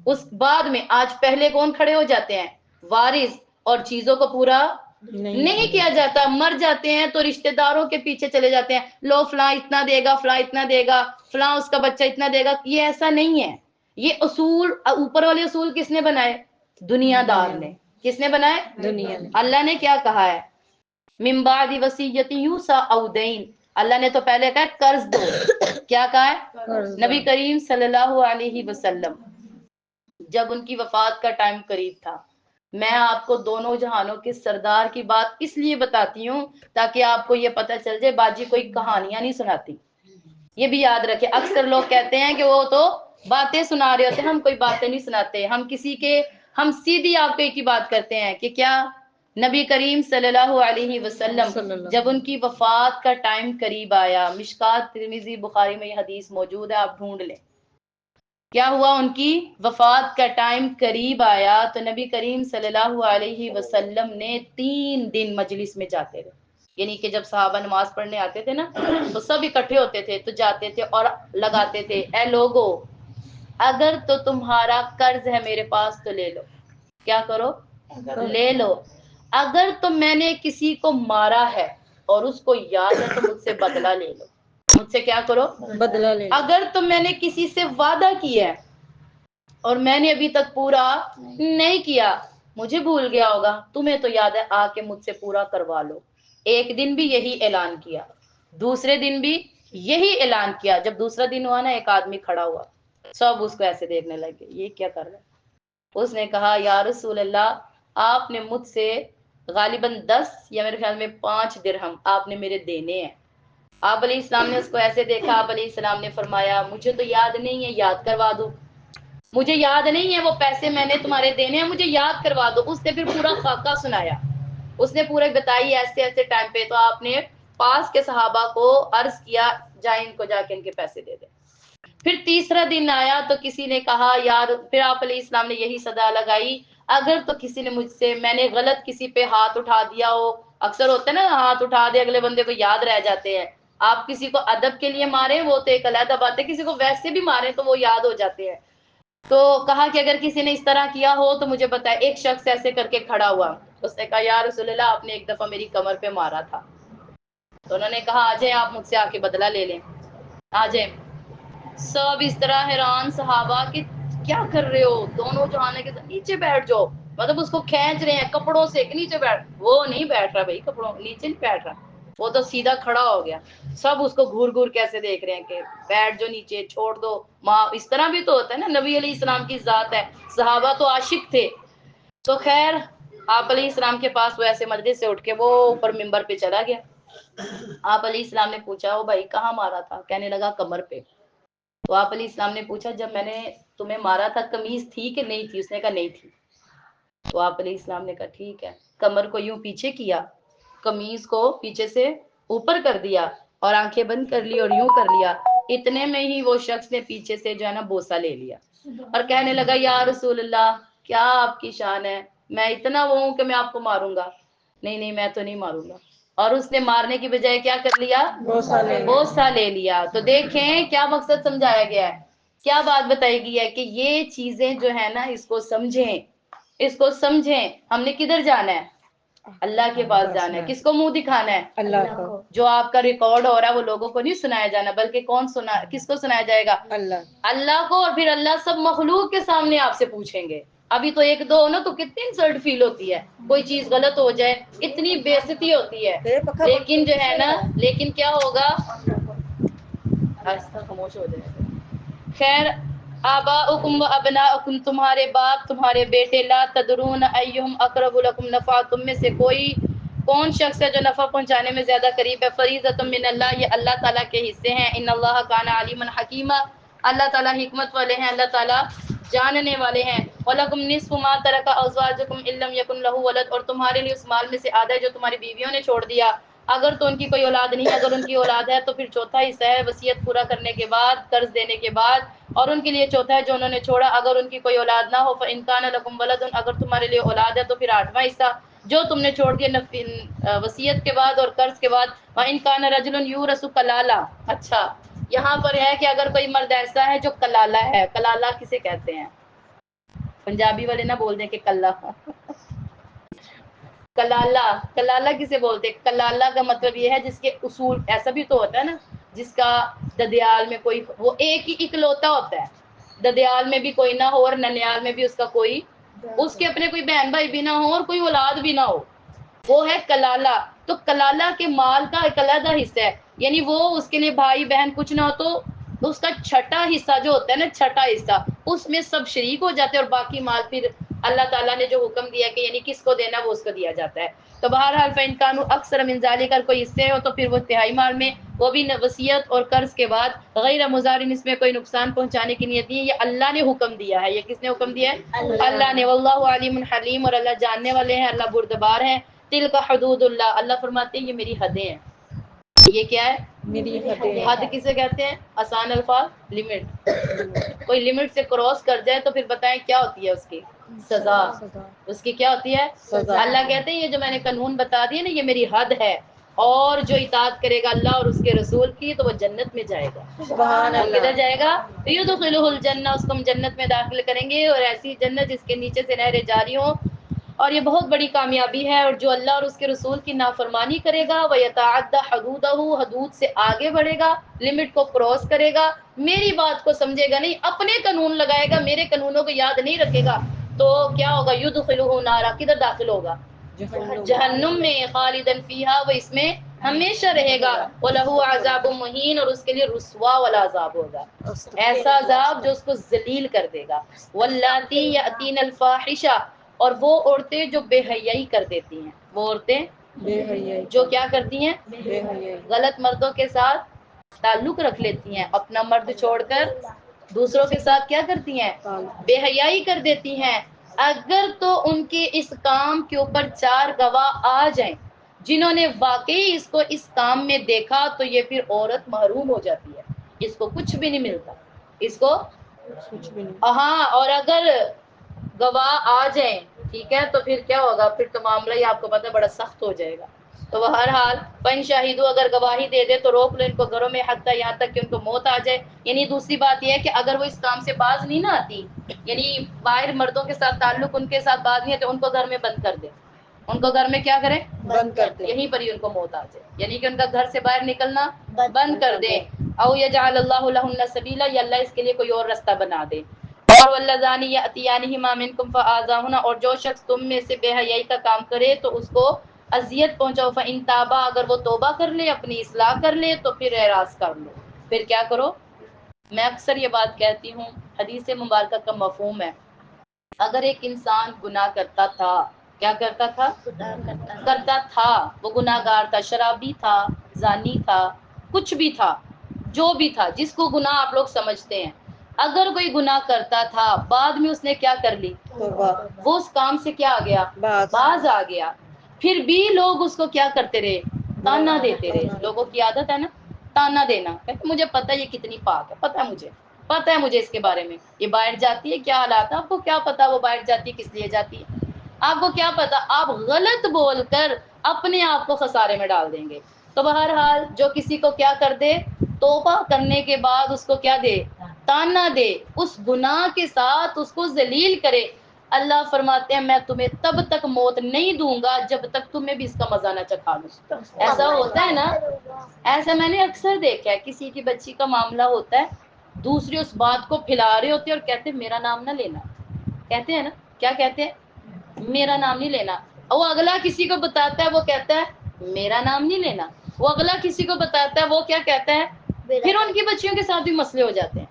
اس بعد میں آج پہلے کون کھڑے ہو جاتے ہیں؟ وارث. اور چیزوں کو پورا نہیں کیا جاتا. مر جاتے ہیں تو رشتہ داروں کے پیچھے چلے جاتے ہیں، لو فلاں اتنا دے گا، فلاں اتنا دے گا، فلاں اس کا بچہ اتنا دے گا. یہ ایسا نہیں ہے. یہ اصول، اوپر والے اصول کس نے بنائے؟ دنیا دار نے. کس نے بنائے؟ دنیا نے. اللہ نے کیا کہا ہے؟ من بعد وصیت یوصی او دین. اللہ نے تو پہلے کہا قرض دو. کیا کہا ہے؟ نبی کریم صلی اللہ علیہ وسلم جب ان کی وفات کا ٹائم قریب تھا، میں آپ کو دونوں جہانوں کے سردار کی بات اس لیے بتاتی ہوں تاکہ آپ کو یہ پتہ چل جائے باجی کوئی کہانیاں نہیں سناتی. یہ بھی یاد رکھیں. اکثر لوگ کہتے ہیں کہ وہ تو باتیں سنا رہے ہوتے ہیں، ہم کوئی باتیں نہیں سناتے. ہم سیدھی آپ کو ایک ہی بات کرتے ہیں کہ کیا نبی کریم صلی اللہ علیہ وسلم جب ان کی وفات کا ٹائم قریب آیا، مشکات ترمذی بخاری میں یہ حدیث موجود ہے، آپ ڈھونڈ لیں. کیا ہوا؟ ان کی وفات کا ٹائم قریب آیا تو نبی کریم صلی اللہ علیہ وسلم نے 3 دن مجلس میں جاتے رہے. یعنی کہ جب صحابہ نماز پڑھنے آتے تھے نا تو سب اکٹھے ہوتے تھے تو جاتے تھے اور لگاتے تھے، اے لوگو اگر تو تمہارا قرض ہے میرے پاس تو لے لو. کیا کرو؟ لے لو. اگر تو میں نے کسی کو مارا ہے اور اس کو یاد ہے تو مجھ سے بدلہ لے لو. مجھ سے کیا کرو؟ بدلہ لے. اگر تو میں نے کسی سے وعدہ کیا ہے اور میں نے ابھی تک پورا نہیں کیا، مجھے بھول گیا ہوگا، تمہیں تو یاد ہے، آ کے مجھ سے پورا کروا لو. ایک دن بھی یہی اعلان کیا، دوسرے دن بھی یہی اعلان کیا. جب دوسرا دن ہوا نا، ایک آدمی کھڑا ہوا، سب اس کو ایسے دیکھنے لگے، یہ کیا کر رہا ہے؟ اس نے کہا یا رسول اللہ، آپ نے مجھ سے غالباً 10 یا میرے خیال میں 5 درہم آپ نے میرے دینے ہیں. آپ علیہ السلام نے اس کو ایسے دیکھا. آپ علیہ السلام نے فرمایا مجھے تو یاد نہیں ہے، یاد کروا دو. مجھے یاد نہیں ہے وہ پیسے میں نے تمہارے دینے ہیں، مجھے یاد کروا دو. اس نے پھر پورا خاکہ سنایا، اس نے پورے بتائی ایسے ایسے ٹائم پہ. تو آپ نے پاس کے صحابہ کو عرض کیا جائیں ان کو جا کے ان کے پیسے دے دیں. پھر تیسرا دن آیا تو کسی نے کہا یار، پھر آپ علیہ السلام نے یہی صدا لگائی، اگر تو کسی نے مجھ سے، میں نے غلط کسی پہ ہاتھ اٹھا دیا ہو، اکثر ہوتا ہے نا ہاتھ اٹھا دے اگلے بندے کو یاد رہ جاتے ہیں. آپ کسی کو ادب کے لیے مارے وہ تو ایک علیحدہ بات ہے، کسی کو ویسے بھی مارے تو وہ یاد ہو جاتے ہیں. تو کہا کہ اگر کسی نے اس طرح کیا ہو تو مجھے بتائے. ایک شخص ایسے کر کے کھڑا ہوا، اس نے کہا یا رسول اللہ آپ نے ایک دفعہ میری کمر پہ مارا تھا. تو انہوں نے کہا آ جائیں آپ مجھ سے آ کے بدلہ لے لیں، آ جائیں. سب اس طرح حیران صحابہ کہ کیا کر رہے ہو، دونوں جہانے کے نیچے بیٹھ جاؤ. مطلب اس کو کھینچ رہے ہیں کپڑوں سے کہ نیچے بیٹھ. وہ نہیں بیٹھ رہا بھائی، کپڑوں نیچے نہیں بیٹھ رہا، وہ تو سیدھا کھڑا ہو گیا. سب اس کو گھور گھور کیسے دیکھ رہے ہیں کہ بیٹھ جو نیچے، چھوڑ دو. ماں اس طرح بھی تو ہوتا ہے نا، نبی علیہ السلام کی ذات ہے، صحابہ تو عاشق تھے. تو خیر آپ علیہ السلام کے پاس وہ ایسے مجلس سے اٹھ کے وہ اوپر ممبر پہ چلا گیا. آپ علیہ السلام نے پوچھا او بھائی کہاں مارا تھا؟ کہنے لگا کمر پہ. تو آپ علیہ السلام نے پوچھا جب میں نے تمہیں مارا تھا قمیض تھی کہ نہیں تھی؟ اس نے کہا نہیں تھی. تو آپ علیہ السلام نے کہا ٹھیک ہے. کمر کو یوں پیچھے کیا، قمیض کو پیچھے سے اوپر کر دیا اور آنکھیں بند کر لی اور یوں کر لیا. اتنے میں ہی وہ شخص نے پیچھے سے جو ہے نا بوسہ لے لیا اور کہنے لگا یا رسول اللہ کیا آپ کی شان ہے، میں اتنا وہ ہوں کہ میں آپ کو ماروں گا؟ نہیں نہیں میں تو نہیں ماروں گا. اور اس نے مارنے کی بجائے کیا کر لیا؟ بوسہ لے لیا. تو دیکھیں کیا مقصد سمجھایا گیا ہے، کیا بات بتائی گئی ہے کہ یہ چیزیں جو ہے نا اس کو سمجھیں، اس کو سمجھیں. ہم نے کدھر جانا ہے؟ اللہ کے پاس جانا ہے. کس کو منہ دکھانا ہے؟ اللہ کو. جو آپ کا ریکارڈ ہو رہا ہے وہ لوگوں کو نہیں سنایا جانا، بلکہ کون سنا، کس کو سنایا جائے گا؟ اللہ کو. اور پھر اللہ سب مخلوق کے سامنے آپ سے پوچھیں گے. ابھی تو ایک دو ہو نا تو کتنی انسلٹ فیل ہوتی ہے، کوئی چیز غلط ہو جائے اتنی بےعزتی ہوتی ہے. لیکن جو ہے نا، لیکن کیا ہوگا؟ خاموش ہو جائے گا. خیر آباؤکم و ابناؤکم، تمہارے باپ تمہارے بیٹے، لا تدرون ایہم اقرب لکم نفعا، تم میں سے کون شخص ہے جو نفع پہنچانے میں زیادہ قریب ہے. فریضۃ من اللہ، یہ اللہ تعالیٰ کے حصے ہیں. ان اللہ کان علیما حکیما، اللہ تعالیٰ حکمت والے ہیں، اللہ تعالیٰ جاننے والے ہیں. وَلَكُمْ نِصْفُ مَا تَرَكَ أَزْوَاجُكُمْ إِن لَّمْ يَكُن لَّهُ وَلَدٌ، اور تمہارے لیے اس مال میں سے آدھا ہے جو تمہاری بیویوں نے چھوڑ دیا اگر تو ان کی کوئی اولاد نہیں. اگر ان کی اولاد ہے تو پھر چوتھا حصہ ہے وصیت پورا کرنے کے بعد، قرض دینے کے بعد. اور ان کے لیے چوتھا ہے جو انہوں نے چھوڑا اگر ان کی کوئی اولاد نہ ہو. فَإِن كَانَ لَكُمْ وَلَدٌ، اگر تمہارے لیے اولاد ہے تو پھر آٹھواں حصہ جو تم نے چھوڑ دیا وصیت کے بعد اور قرض کے بعد. وَإِن كَانَ رَجُلٌ يُورَثُ كَلَالَةً، اچھا یہاں پر ہے کہ اگر کوئی مرد ایسا ہے جو کلالہ ہے. کلالہ کسے کہتے ہیں؟ پنجابی والے نہ بول دیں کہ کلہ. کلالہ، کلالہ کسے بولتے؟ کلالہ کا مطلب یہ ہے جس کے اصول، ایسا بھی تو ہوتا ہے نا جس کا ددیال میں کوئی، وہ ایک ہی اکلوتا ہوتا ہے، ددیال میں بھی کوئی نہ ہو اور ننیال میں بھی اس کا کوئی، اس کے اپنے کوئی بہن بھائی بھی نہ ہو اور کوئی اولاد بھی نہ ہو، وہ ہے کلالہ. تو کلالہ کے مال کا ایک علیحدہ حصہ ہے، یعنی وہ اس کے لیے بھائی بہن کچھ نہ ہو تو اس کا چھٹا حصہ جو ہوتا ہے نا، چھٹا حصہ اس میں سب شریک ہو جاتے ہیں اور باقی مال پھر اللہ تعالیٰ نے جو حکم دیا کہ یعنی کس کو دینا وہ اس کو دیا جاتا ہے. تو بہرحال فإن كانوا أكثر من ذلك، اگر کوئی حصے ہو تو پھر وہ تہائی مال میں، وہ بھی وصیت اور قرض کے بعد. غیر مضارن، اس میں کوئی نقصان پہنچانے کی نیت نہیں ہے، یہ اللہ نے حکم دیا ہے. یہ کس نے حکم دیا ہے؟ اللہ نے. واللہ علیم حلیم، اور اللہ جاننے والے ہیں، اللہ بردبار ہیں. تلک حدود اللہ، اللہ فرماتے ہیں یہ میری حدیں ہیں. یہ کیا ہے؟ میری حدیں. حد کسے کہتے ہیں؟ آسان الفاظ لمٹ. کوئی لمٹ سے کراس کر جائے تو پھر بتائیں کیا ہوتی ہے اس کی سزا. اس کی کیا ہوتی ہے؟ سزا. اللہ کہتے ہیں یہ جو میں نے قانون بتا دیا نا یہ میری حد ہے، اور جو اطاعت کرے گا اللہ اور اس کے رسول کی تو وہ جنت میں جائے گا. سبحان وہ اللہ. کدھر جائے گا؟ یدخلہ الجنہ، اس کو ہم جنت میں داخل کریں گے، اور ایسی جنت جس کے نیچے سے نہریں جاری ہوں. اور یہ بہت بڑی کامیابی ہے. اور جو اللہ اور اس کے رسول کی نافرمانی کرے گا، وَيَتَعَدَّ حَدُودَهُ، حدود سے آگے بڑھے گا، لمٹ کو کراس کرے گا، میری بات کو سمجھے گا نہیں، اپنے قانون لگائے گا، میرے قانونوں کو یاد نہیں رکھے گا، تو کیا ہوگا؟ یدخلہ نارا، کدھر داخل ہوگا؟ جہنم میں. خالدن فیہا، وہ اس میں ہمیشہ رہے گا. وَلَهُ عَذَابٌ مُهِینٌ، اور اس کے لیے رسوا والا عذاب ہوگا، ایسا عذاب جو اس کو ذلیل کر دے گا. وَاللَّاتِي يَأْتِينَ الْفَاحِشَةَ، اور وہ عورتیں جو بے حیائی کر دیتی ہیں، وہ عورتیں بے حیائی. جو کیا کرتی ہیں؟ بے حیائی. غلط مردوں کے ساتھ تعلق رکھ لیتی ہیں، اپنا مرد چھوڑ کر دوسروں کے ساتھ کیا کرتی ہیں؟ بے حیائی کر دیتی ہیں. اگر تو ان کے اس کام کے اوپر 4 گواہ آ جائیں جنہوں نے واقعی اس کو اس کام میں دیکھا، تو یہ پھر عورت محروم ہو جاتی ہے، اس کو کچھ بھی نہیں ملتا، اس کو کچھ بھی نہیں. ہاں. اور اگر گواہ آ جائیں، ٹھیک ہے، تو پھر کیا ہوگا؟ پھر تو معاملہ ہی آپ کو پتہ بڑا سخت ہو جائے گا. تو وہ ہر حال فَإِن شَهِدُوا، اگر گواہی دے دے تو روک لو ان کو گھروں میں، حتیٰ یہاں تک کہ ان کو موت آ جائے. یعنی دوسری بات یہ ہے کہ اگر وہ اس کام سے باز نہیں نہ آتی، یعنی باہر مردوں کے ساتھ تعلق ان کے ساتھ باز نہیں ہے، تو ان کو گھر میں بند کر دے. ان کو گھر میں کیا کریں؟ بند کر دیں. یہیں پر ہی ان کو موت آ جائے، یعنی کہ ان کا گھر سے باہر نکلنا بند کر دیں. او یجعل اللہ لہن سبیلا، یا اللہ اس کے لیے کوئی اور رستہ بنا دے. اور واللذان یأتیانہما منکم فآذاہما، اور جو شخص تم میں سے بے حیائی کا کام کرے تو اس کو اذیت پہنچاؤ. فإن تابا، اگر وہ توبہ کر لے، اپنی اصلاح کر لے، تو پھر اعراض کر لو. پھر کیا کرو؟ میں اکثر یہ بات کہتی ہوں، حدیث مبارکہ کا مفہوم ہے، اگر ایک انسان گناہ کرتا تھا، کیا کرتا تھا؟ کرتا تھا، وہ گناہ گار تھا، شرابی تھا، زانی تھا، کچھ بھی تھا، جو بھی تھا، جس کو گناہ آپ لوگ سمجھتے ہیں، اگر کوئی گناہ کرتا تھا بعد میں اس نے کیا کر لی، توبہ وہ اس کام سے کیا آ گیا، باز آ گیا، پھر بھی لوگ اس کو کیا کرتے رہے، تانا دیتے رہے. لوگوں کی عادت ہے نا تانا دینا، کہتے مجھے پتہ یہ کتنی پاک ہے، پتہ ہے مجھے اس کے بارے میں، یہ بیٹھ جاتی ہے، کیا حالات ہے، آپ کو کیا پتا وہ بیٹھ جاتی ہے کس لیے جاتی ہے، آپ کو کیا پتا، آپ غلط بول کر اپنے آپ کو خسارے میں ڈال دیں گے. تو بہرحال جو کسی کو کیا کر دے، توبہ کرنے کے بعد اس کو کیا دے، تانا دے، اس گناہ کے ساتھ اس کو ذلیل کرے، اللہ فرماتے ہیں میں تمہیں تب تک موت نہیں دوں گا جب تک تمہیں بھی اس کا مزہ نہ چکھا لوں. ایسا ہوتا ہے نا، ایسا میں نے اکثر دیکھا ہے، کسی کی بچی کا معاملہ ہوتا ہے، دوسرے اس بات کو پھیلا رہے ہوتے ہیں اور کہتے ہیں میرا نام نہ لینا، کہتے ہیں نا، کیا کہتے ہیں، میرا نام نہیں لینا. وہ اگلا کسی کو بتاتا ہے، وہ کہتا ہے میرا نام نہیں لینا، وہ اگلا کسی کو بتاتا ہے، وہ کیا کہتا ہے، پھر ان کی بچیوں کے ساتھ بھی مسئلے ہو جاتے ہیں.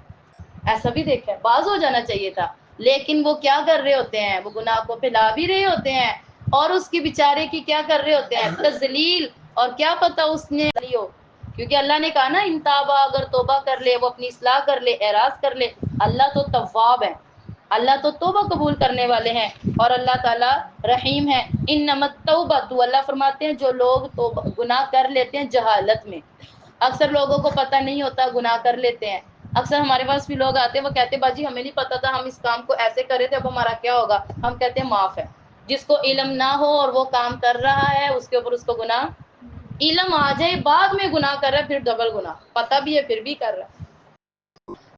ایسا بھی دیکھا ہے، باز ہو جانا چاہیے تھا، لیکن وہ کیا کر رہے ہوتے ہیں، وہ گناہ کو پھیلا بھی رہے ہوتے ہیں اور اس کی بیچارے کی کیا کر رہے ہوتے ہیں، تذلیل. اور کیا پتا اس نے ہو، کیونکہ اللہ نے کہا نا ان تابا، اگر توبہ کر لے، وہ اپنی اصلاح کر لے، اعراض کر لے، اللہ تو تواب ہے، اللہ تو توبہ قبول کرنے والے ہیں، اور اللہ تعالیٰ رحیم ہے. انما التوبۃ، اللہ فرماتے ہیں جو لوگ گناہ کر لیتے ہیں جہالت میں، اکثر لوگوں کو پتہ نہیں ہوتا گناہ کر لیتے ہیں. اکثر ہمارے پاس بھی لوگ آتے ہیں، وہ کہتے ہیں باجی ہمیں نہیں پتا تھا، ہم اس کام کو ایسے کرے تھے، اب ہمارا کیا ہوگا، ہم کہتے ہیں معاف ہے. جس کو علم نہ ہو اور وہ کام کر رہا ہے، اس کے اوپر اس کو گناہ، علم آ جائے بعد میں گناہ کر رہا ہے، پھر ڈبل گناہ، پتہ بھی ہے پھر بھی کر رہا ہے.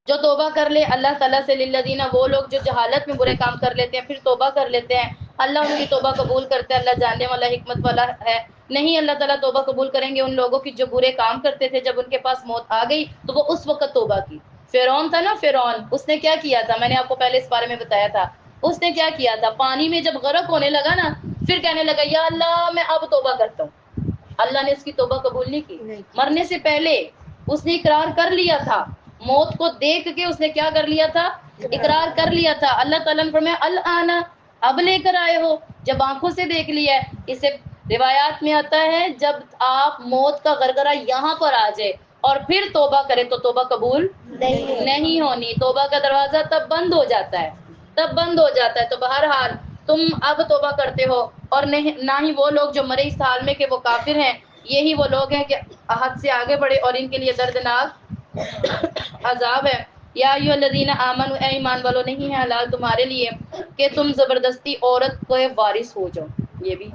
جو توبہ کر لے اللہ تعالیٰ سے، للذین، وہ لوگ جو جہالت میں برے کام کر لیتے ہیں پھر توبہ کر لیتے ہیں، اللہ ان کی توبہ قبول کرتا ہے، اللہ جاننے والا حکمت والا ہے. نہیں اللہ تعالیٰ توبہ قبول کریں گے ان لوگوں کی جو برے کام کرتے تھے، جب ان کے پاس موت آ گئی تو وہ اس وقت توبہ کی. فرعون تھا نا، فرعون، اس نے کیا کیا تھا، میں نے آپ کو پہلے اس بارے میں بتایا تھا، اس نے کیا کیا تھا، پانی میں جب غرق ہونے لگا نا، پھر کہنے لگا یا اللہ میں اب توبہ کرتا ہوں. اللہ نے اس کی توبہ قبول نہیں کی. مرنے سے پہلے اس نے اقرار کر لیا تھا، موت کو دیکھ کے اس نے کیا کر لیا تھا، اقرار کر لیا تھا. اللہ تعالیٰ نے فرمایا الآن، اب لے کر آئے ہو، جب آنکھوں سے دیکھ لیا ہے. اسے روایات میں آتا ہے جب آپ موت کا غرغرہ یہاں پر آ جائے اور پھر توبہ کرے تو توبہ قبول نہیں ہونی، توبہ کا دروازہ تب بند ہو جاتا ہے، تب بند ہو جاتا ہے. تو بہرحال تم اب توبہ کرتے ہو، اور نہ ہی وہ لوگ جو مرے اس حال میں کہ وہ کافر ہیں، یہی وہ لوگ ہیں کہ حد سے آگے بڑھے اور ان کے لیے دردناک عذاب ہے. یا ایھا الذین آمنوا، اے ایمان والو، نہیں ہے حلال تمہارے لیے کہ تم زبردستی عورت کو وارث ہو جاؤ. یہ بھی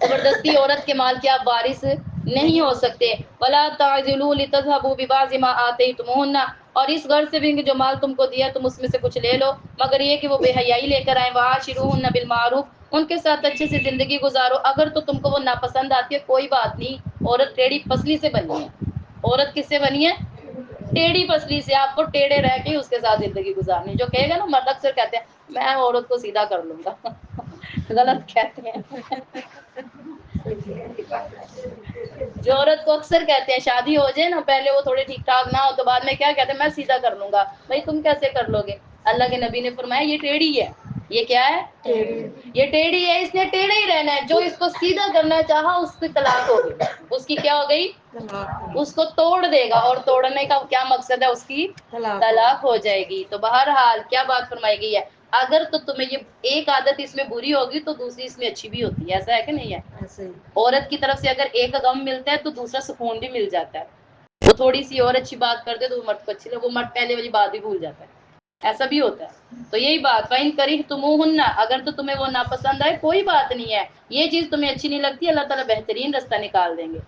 زبردستی عورت کے مال کے آپ وارث نہیں ہو سکتے. ولا تعجلوا لتذهبوا ببعض ما آتيتموهن، اور اس غرض سے بھی کہ جو مال تم کو دیا تم اس میں سے کچھ لے لو، مگر یہ کہ وہ بے حیائی لے کر آئیں. وعاشروهن بالمعروف، ان کے ساتھ اچھے سے زندگی گزارو. اگر تو تم کو وہ ناپسند آتی ہے کوئی بات نہیں، عورت ٹیڑھی پسلی سے بنی ہے. عورت کس سے بنی ہے، ٹیڑھی پسلی سے. آپ کو ٹیڑھے رہ کے اس کے ساتھ زندگی گزارنی. جو کہے گا نا، مرد اکثر کہتے ہیں میں عورت کو سیدھا کر لوں گا، غلط کہتے ہیں. جو عورت کو اکثر کہتے ہیں شادی ہو جائے نا، پہلے وہ تھوڑے ٹھیک ٹھاک نہ ہو تو بعد میں کیا کہتے ہیں میں سیدھا کر لوں گا. بھائی تم کیسے کر لو گے، اللہ کے نبی نے فرمایا یہ ٹیڑھی ہے. یہ کیا ہے، یہ ٹیڑھی ہے، اس نے ٹیڑھا ہی رہنا ہے. جو اس کو سیدھا کرنا چاہا اس کی طلاق ہو گئی، اس کی کیا ہو گئی، اس کو توڑ دے گا، اور توڑنے کا کیا مقصد ہے، اس کی طلاق ہو جائے گی. تو بہرحال کیا بات فرمائی گئی ہے، اگر تو تمہیں یہ ایک عادت اس میں بری ہوگی تو دوسری اس میں اچھی بھی ہوتی ہے. ایسا ہے کہ نہیں ہے، عورت کی طرف سے اگر ایک غم ملتا ہے تو دوسرا سکون بھی مل جاتا ہے. وہ تھوڑی سی اور اچھی بات کر دے تو وہ مرد کو اچھی لگے، وہ مرد پہلے والی بات بھی بھول جاتا ہے. ایسا بھی ہوتا ہے. تو یہی بات، فَإِن كَرِهْتُمُوهُنَّ، اگر تو تمہیں وہ ناپسند آئے کوئی بات نہیں ہے، یہ چیز تمہیں اچھی نہیں لگتی، اللہ تعالیٰ بہترین رستہ نکال دیں گے.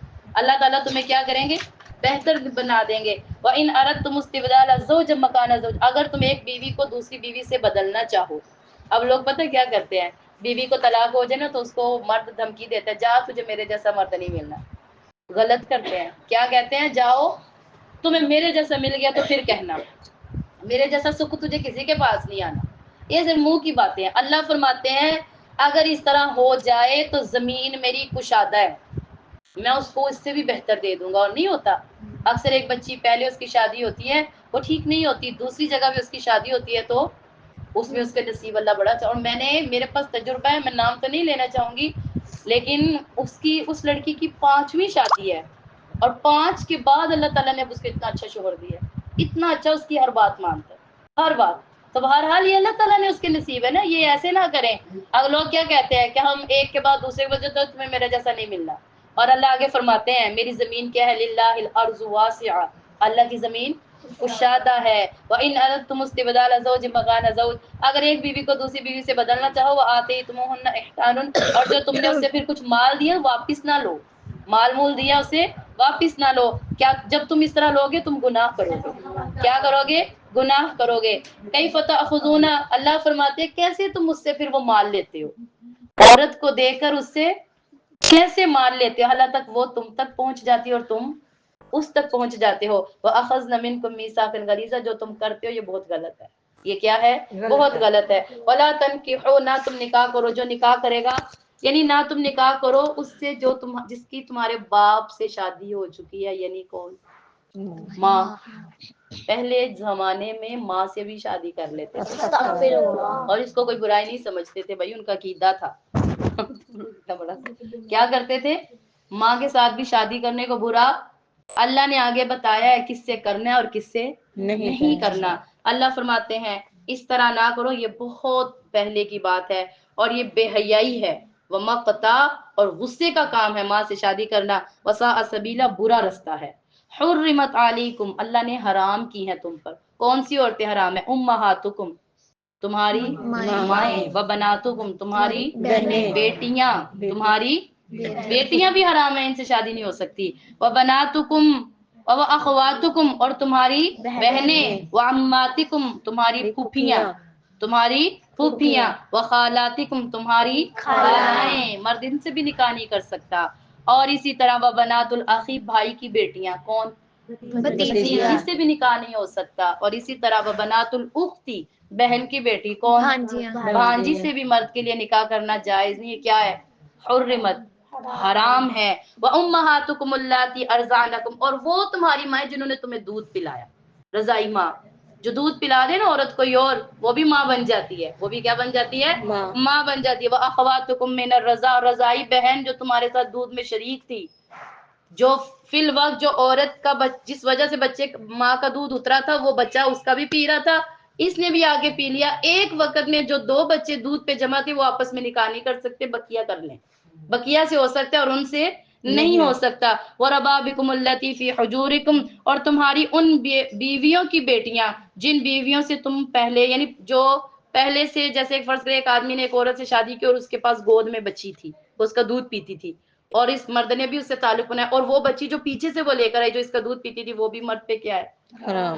اللہ تعالیٰ تمہیں کیا کریں گے، بہتر بنا دیں گے. وَإِنْ أَرَدْتُمُ اسْتِبْدَالَ زَوْجٍ مَّكَانَ زَوْجٍ، اگر تم ایک بیوی کو دوسری بیوی سے بدلنا چاہو. اب لوگ پتہ کیا کرتے ہیں، بیوی کو طلاق ہو جائے نا تو اس کو مرد دھمکی دیتا ہے جا تجھے میرے جیسا مرد نہیں ملنا. غلط کرتے ہیں، کیا کہتے ہیں، جاؤ تمہیں میرے جیسا مل گیا تو پھر کہنا میرے جیسا سکھ تجھے کسی کے پاس نہیں آنا. یہ صرف منہ کی باتیں ہیں. اللہ فرماتے ہیں اگر اس طرح ہو جائے تو زمین میری کشادہ ہے، میں اس کو اس سے بھی بہتر دے دوں گا. اور نہیں ہوتا، اکثر ایک بچی پہلے اس کی شادی ہوتی ہے وہ ٹھیک نہیں ہوتی، دوسری جگہ بھی اس کی شادی ہوتی ہے تو اس میں اس کے نصیب اللہ بڑا. اور میں نے، میرے پاس تجربہ ہے، میں نام تو نہیں لینا چاہوں گی، لیکن اس لڑکی کی 5ویں شادی ہے. اور 5 کے بعد اللہ تعالیٰ نے اس کو اتنا اچھا شوہر دیا، اتنا اچھا، اس کی ہر بات مانتا ہے، ہر بات۔ تو بہرحال یہ اللہ تعالیٰ نے اس کے نصیب ہے نا، یہ ایسے نہ کریں۔ اگر لوگ کیا کہتے ہیں کہ ہم ایک کے بعد دوسرے کے بعد تو تمہیں میرے جیسا نہیں ملنا، اور اللہ آگے فرماتے ہیں میری زمین کیا ہے، للہ الارض واسعہ، اللہ کی زمین کشادہ ہے، وَإِنْ أَرَدْتُمُ اسْتِبْدَالَ زَوْجٍ مَكَانَ زَوْجٍ، اگر ایک بیوی کو دوسری بیوی سے بدلنا چاہو، وَآتَيْتُمُوهُنَّ إِحْسَانًا، اور جو تم نے اس سے پھر کچھ مال دیا واپس نہ لو، مال مول دیا اسے واپس نہ لو، کیا جب تم اس طرح لوگے تم گناہ کرو گے، کیا کرو گے، گناہ کرو گے۔ کیف تأخذون، اللہ فرماتے ہیں کیسے تم اس سے پھر وہ مال لیتے ہو، عورت کو دے کر اس سے کیسے مال لیتے ہو، اللہ تک وہ تم تک پہنچ جاتی ہے اور تم اس تک پہنچ جاتے ہو۔ وَأَخَذْنَ مِنْكُمْ مِيثَاقًا غَلِيظًا، جو تم کرتے ہو یہ بہت غلط ہے، یہ کیا ہے، بہت غلط ہے۔ وَلَا تَنْكِحُوا، نہ تم نکاح کرو، جو نکاح کرے گا یعنی نہ تم نکاح کرو اس سے جو جس کی تمہارے باپ سے شادی ہو چکی ہے، یعنی کون، ماں۔ پہلے زمانے میں ماں سے بھی شادی کر لیتے تھے استغفر اللہ۔ اور اس کو کوئی برائی نہیں سمجھتے تھے، بھائی ان کا عقیدہ تھا۔ کیا کرتے تھے، ماں کے ساتھ بھی شادی کرنے کو برا، اللہ نے آگے بتایا ہے کس سے کرنا ہے اور کس سے نہیں کرنا۔ اللہ فرماتے ہیں اس طرح نہ کرو، یہ بہت پہلے کی بات ہے اور یہ بے حیائی ہے، ومقتا، اور غصے کا کام ہے ماں سے شادی کرنا، وساء سبیلا، برا رستہ ہے۔ حرمت علیکم، اللہ نے حرام کی ہیں تم پر، کون سی عورتیں حرام ہیں، امہاتکم، تمہاری مائیں، وبناتکم، تمہاری بہنیں، بیٹیاں، تمہاری بیٹیاں بھی حرام ہیں، ان سے شادی نہیں ہو سکتی، وبناتکم واخواتکم، اور تمہاری بہنیں، وعماتکم، تمہاری پھوپھیاں، تمہاری پھوپھیاں، وخالاتکم، تمہاری خالائیں، مرد ان سے بھی نکاح نہیں کر سکتا۔ اور اسی طرح وبنات الاخی، بھائی کی بیٹیاں، کون، بھتیجیاں، اس سے بھی نکاح نہیں ہو سکتا۔ اور اسی طرح وبنات الاختی، بہن کی بیٹی، کون، بھانجیاں، بھانجی سے بھی مرد کے لیے نکاح کرنا جائز نہیں ہے، کیا ہے، حرمت، حرام ہے۔ وَأُمَّهَاتُكُمُ اللَّاتِي أَرْضَعْنَكُمْ، اور وہ تمہاری ماں جنہوں نے تمہیں دودھ پلایا، رضائی ماں، جو دودھ پلا دے نا عورت کوئی اور، وہ بھی ماں بن جاتی ہے، وہ بھی کیا بن جاتی ہے، ماں بن جاتی ہے۔ وَأَخَوَاتُكُم مِّنَ الرَّضَاعِ، رضائی بہن جو تمہارے ساتھ دودھ میں شریک تھی، جو فی الوقت جو عورت کا جس وجہ سے بچے ماں کا دودھ اترا تھا وہ بچہ اس کا بھی پی رہا تھا، اس نے بھی آگے پی لیا، ایک وقت میں جو 2 بچے دودھ پہ جمع تھے وہ آپس میں نکاح نہیں کر سکتے، بقیہ کر لیں، بقیہ سے ہو سکتا ہے اور ان سے نہیں ہو سکتا۔ وَرَبَابِكُمُ اللَّتِي فِي حُجُورِكُمْ، اور تمہاری ان بیویوں کی بیٹیاں جن بیویوں سے تم پہلے، یعنی جو پہلے سے، جیسے ایک فرض کرے ایک آدمی نے ایک عورت سے شادی کی اور اس کے پاس گود میں بچی تھی، وہ اس کا دودھ پیتی تھی، اور اس مرد نے بھی اس سے تعلق بنایا، اور وہ بچی جو پیچھے سے وہ لے کر آئی جو اس کا دودھ پیتی تھی وہ بھی مرد پہ کیا ہے،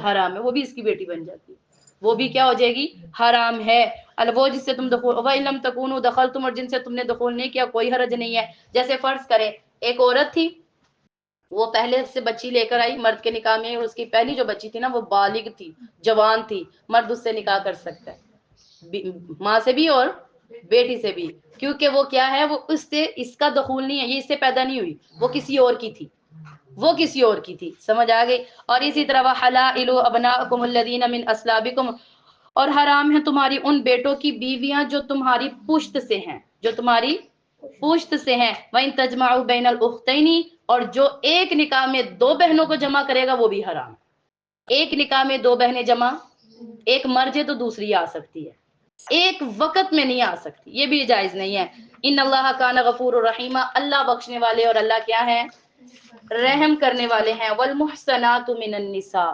حرام ہے، وہ بھی اس کی بیٹی بن جاتی ہے، وہ بھی کیا ہو جائے گی، حرام ہے۔ وہ جس سے تم دخول، وَإِن لَمْ تَكُونُوا دَخَلْتُمْ، اور جن سے تم نے دخول نہیں کیا کوئی حرج نہیں ہے۔ جیسے فرض کرے ایک عورت تھی، وہ پہلے سے بچی لے کر آئی مرد کے نکاح میں، اور اس کی پہلی جو بچی تھی نا وہ بالغ تھی، جوان تھی، مرد اس سے نکاح کر سکتا ہے، ماں سے بھی اور بیٹی سے بھی، کیونکہ وہ کیا ہے، وہ اس سے اس کا دخول نہیں ہے، یہ اس سے پیدا نہیں ہوئی، وہ کسی اور کی تھی، وہ کسی اور کی تھی، سمجھ آ گئی۔ اور اسی طرح وَحَلَائِلُ أَبْنَائِكُمُ الَّذِينَ مِنْ أَصْلَابِكُمْ، اور حرام ہے تمہاری ان بیٹوں کی بیویاں جو تمہاری پشت سے ہیں، جو تمہاری پشت سے ہیں۔ وَإِن تَجْمَعُوا بَيْنَ الْأُخْتَيْنِ، اور جو ایک نکاح میں 2 بہنوں کو جمع کرے گا وہ بھی حرام ہے۔ ایک نکاح میں 2 بہنیں جمع، ایک مر جائے تو دوسری آ سکتی ہے، ایک وقت میں نہیں آ سکتی، یہ بھی جائز نہیں ہے۔ ان اللہ کان غفور الرحیم، اللہ بخشنے والے اور اللہ کیا ہے، رحم کرنے والے ہیں۔ والمحصنات من النساء،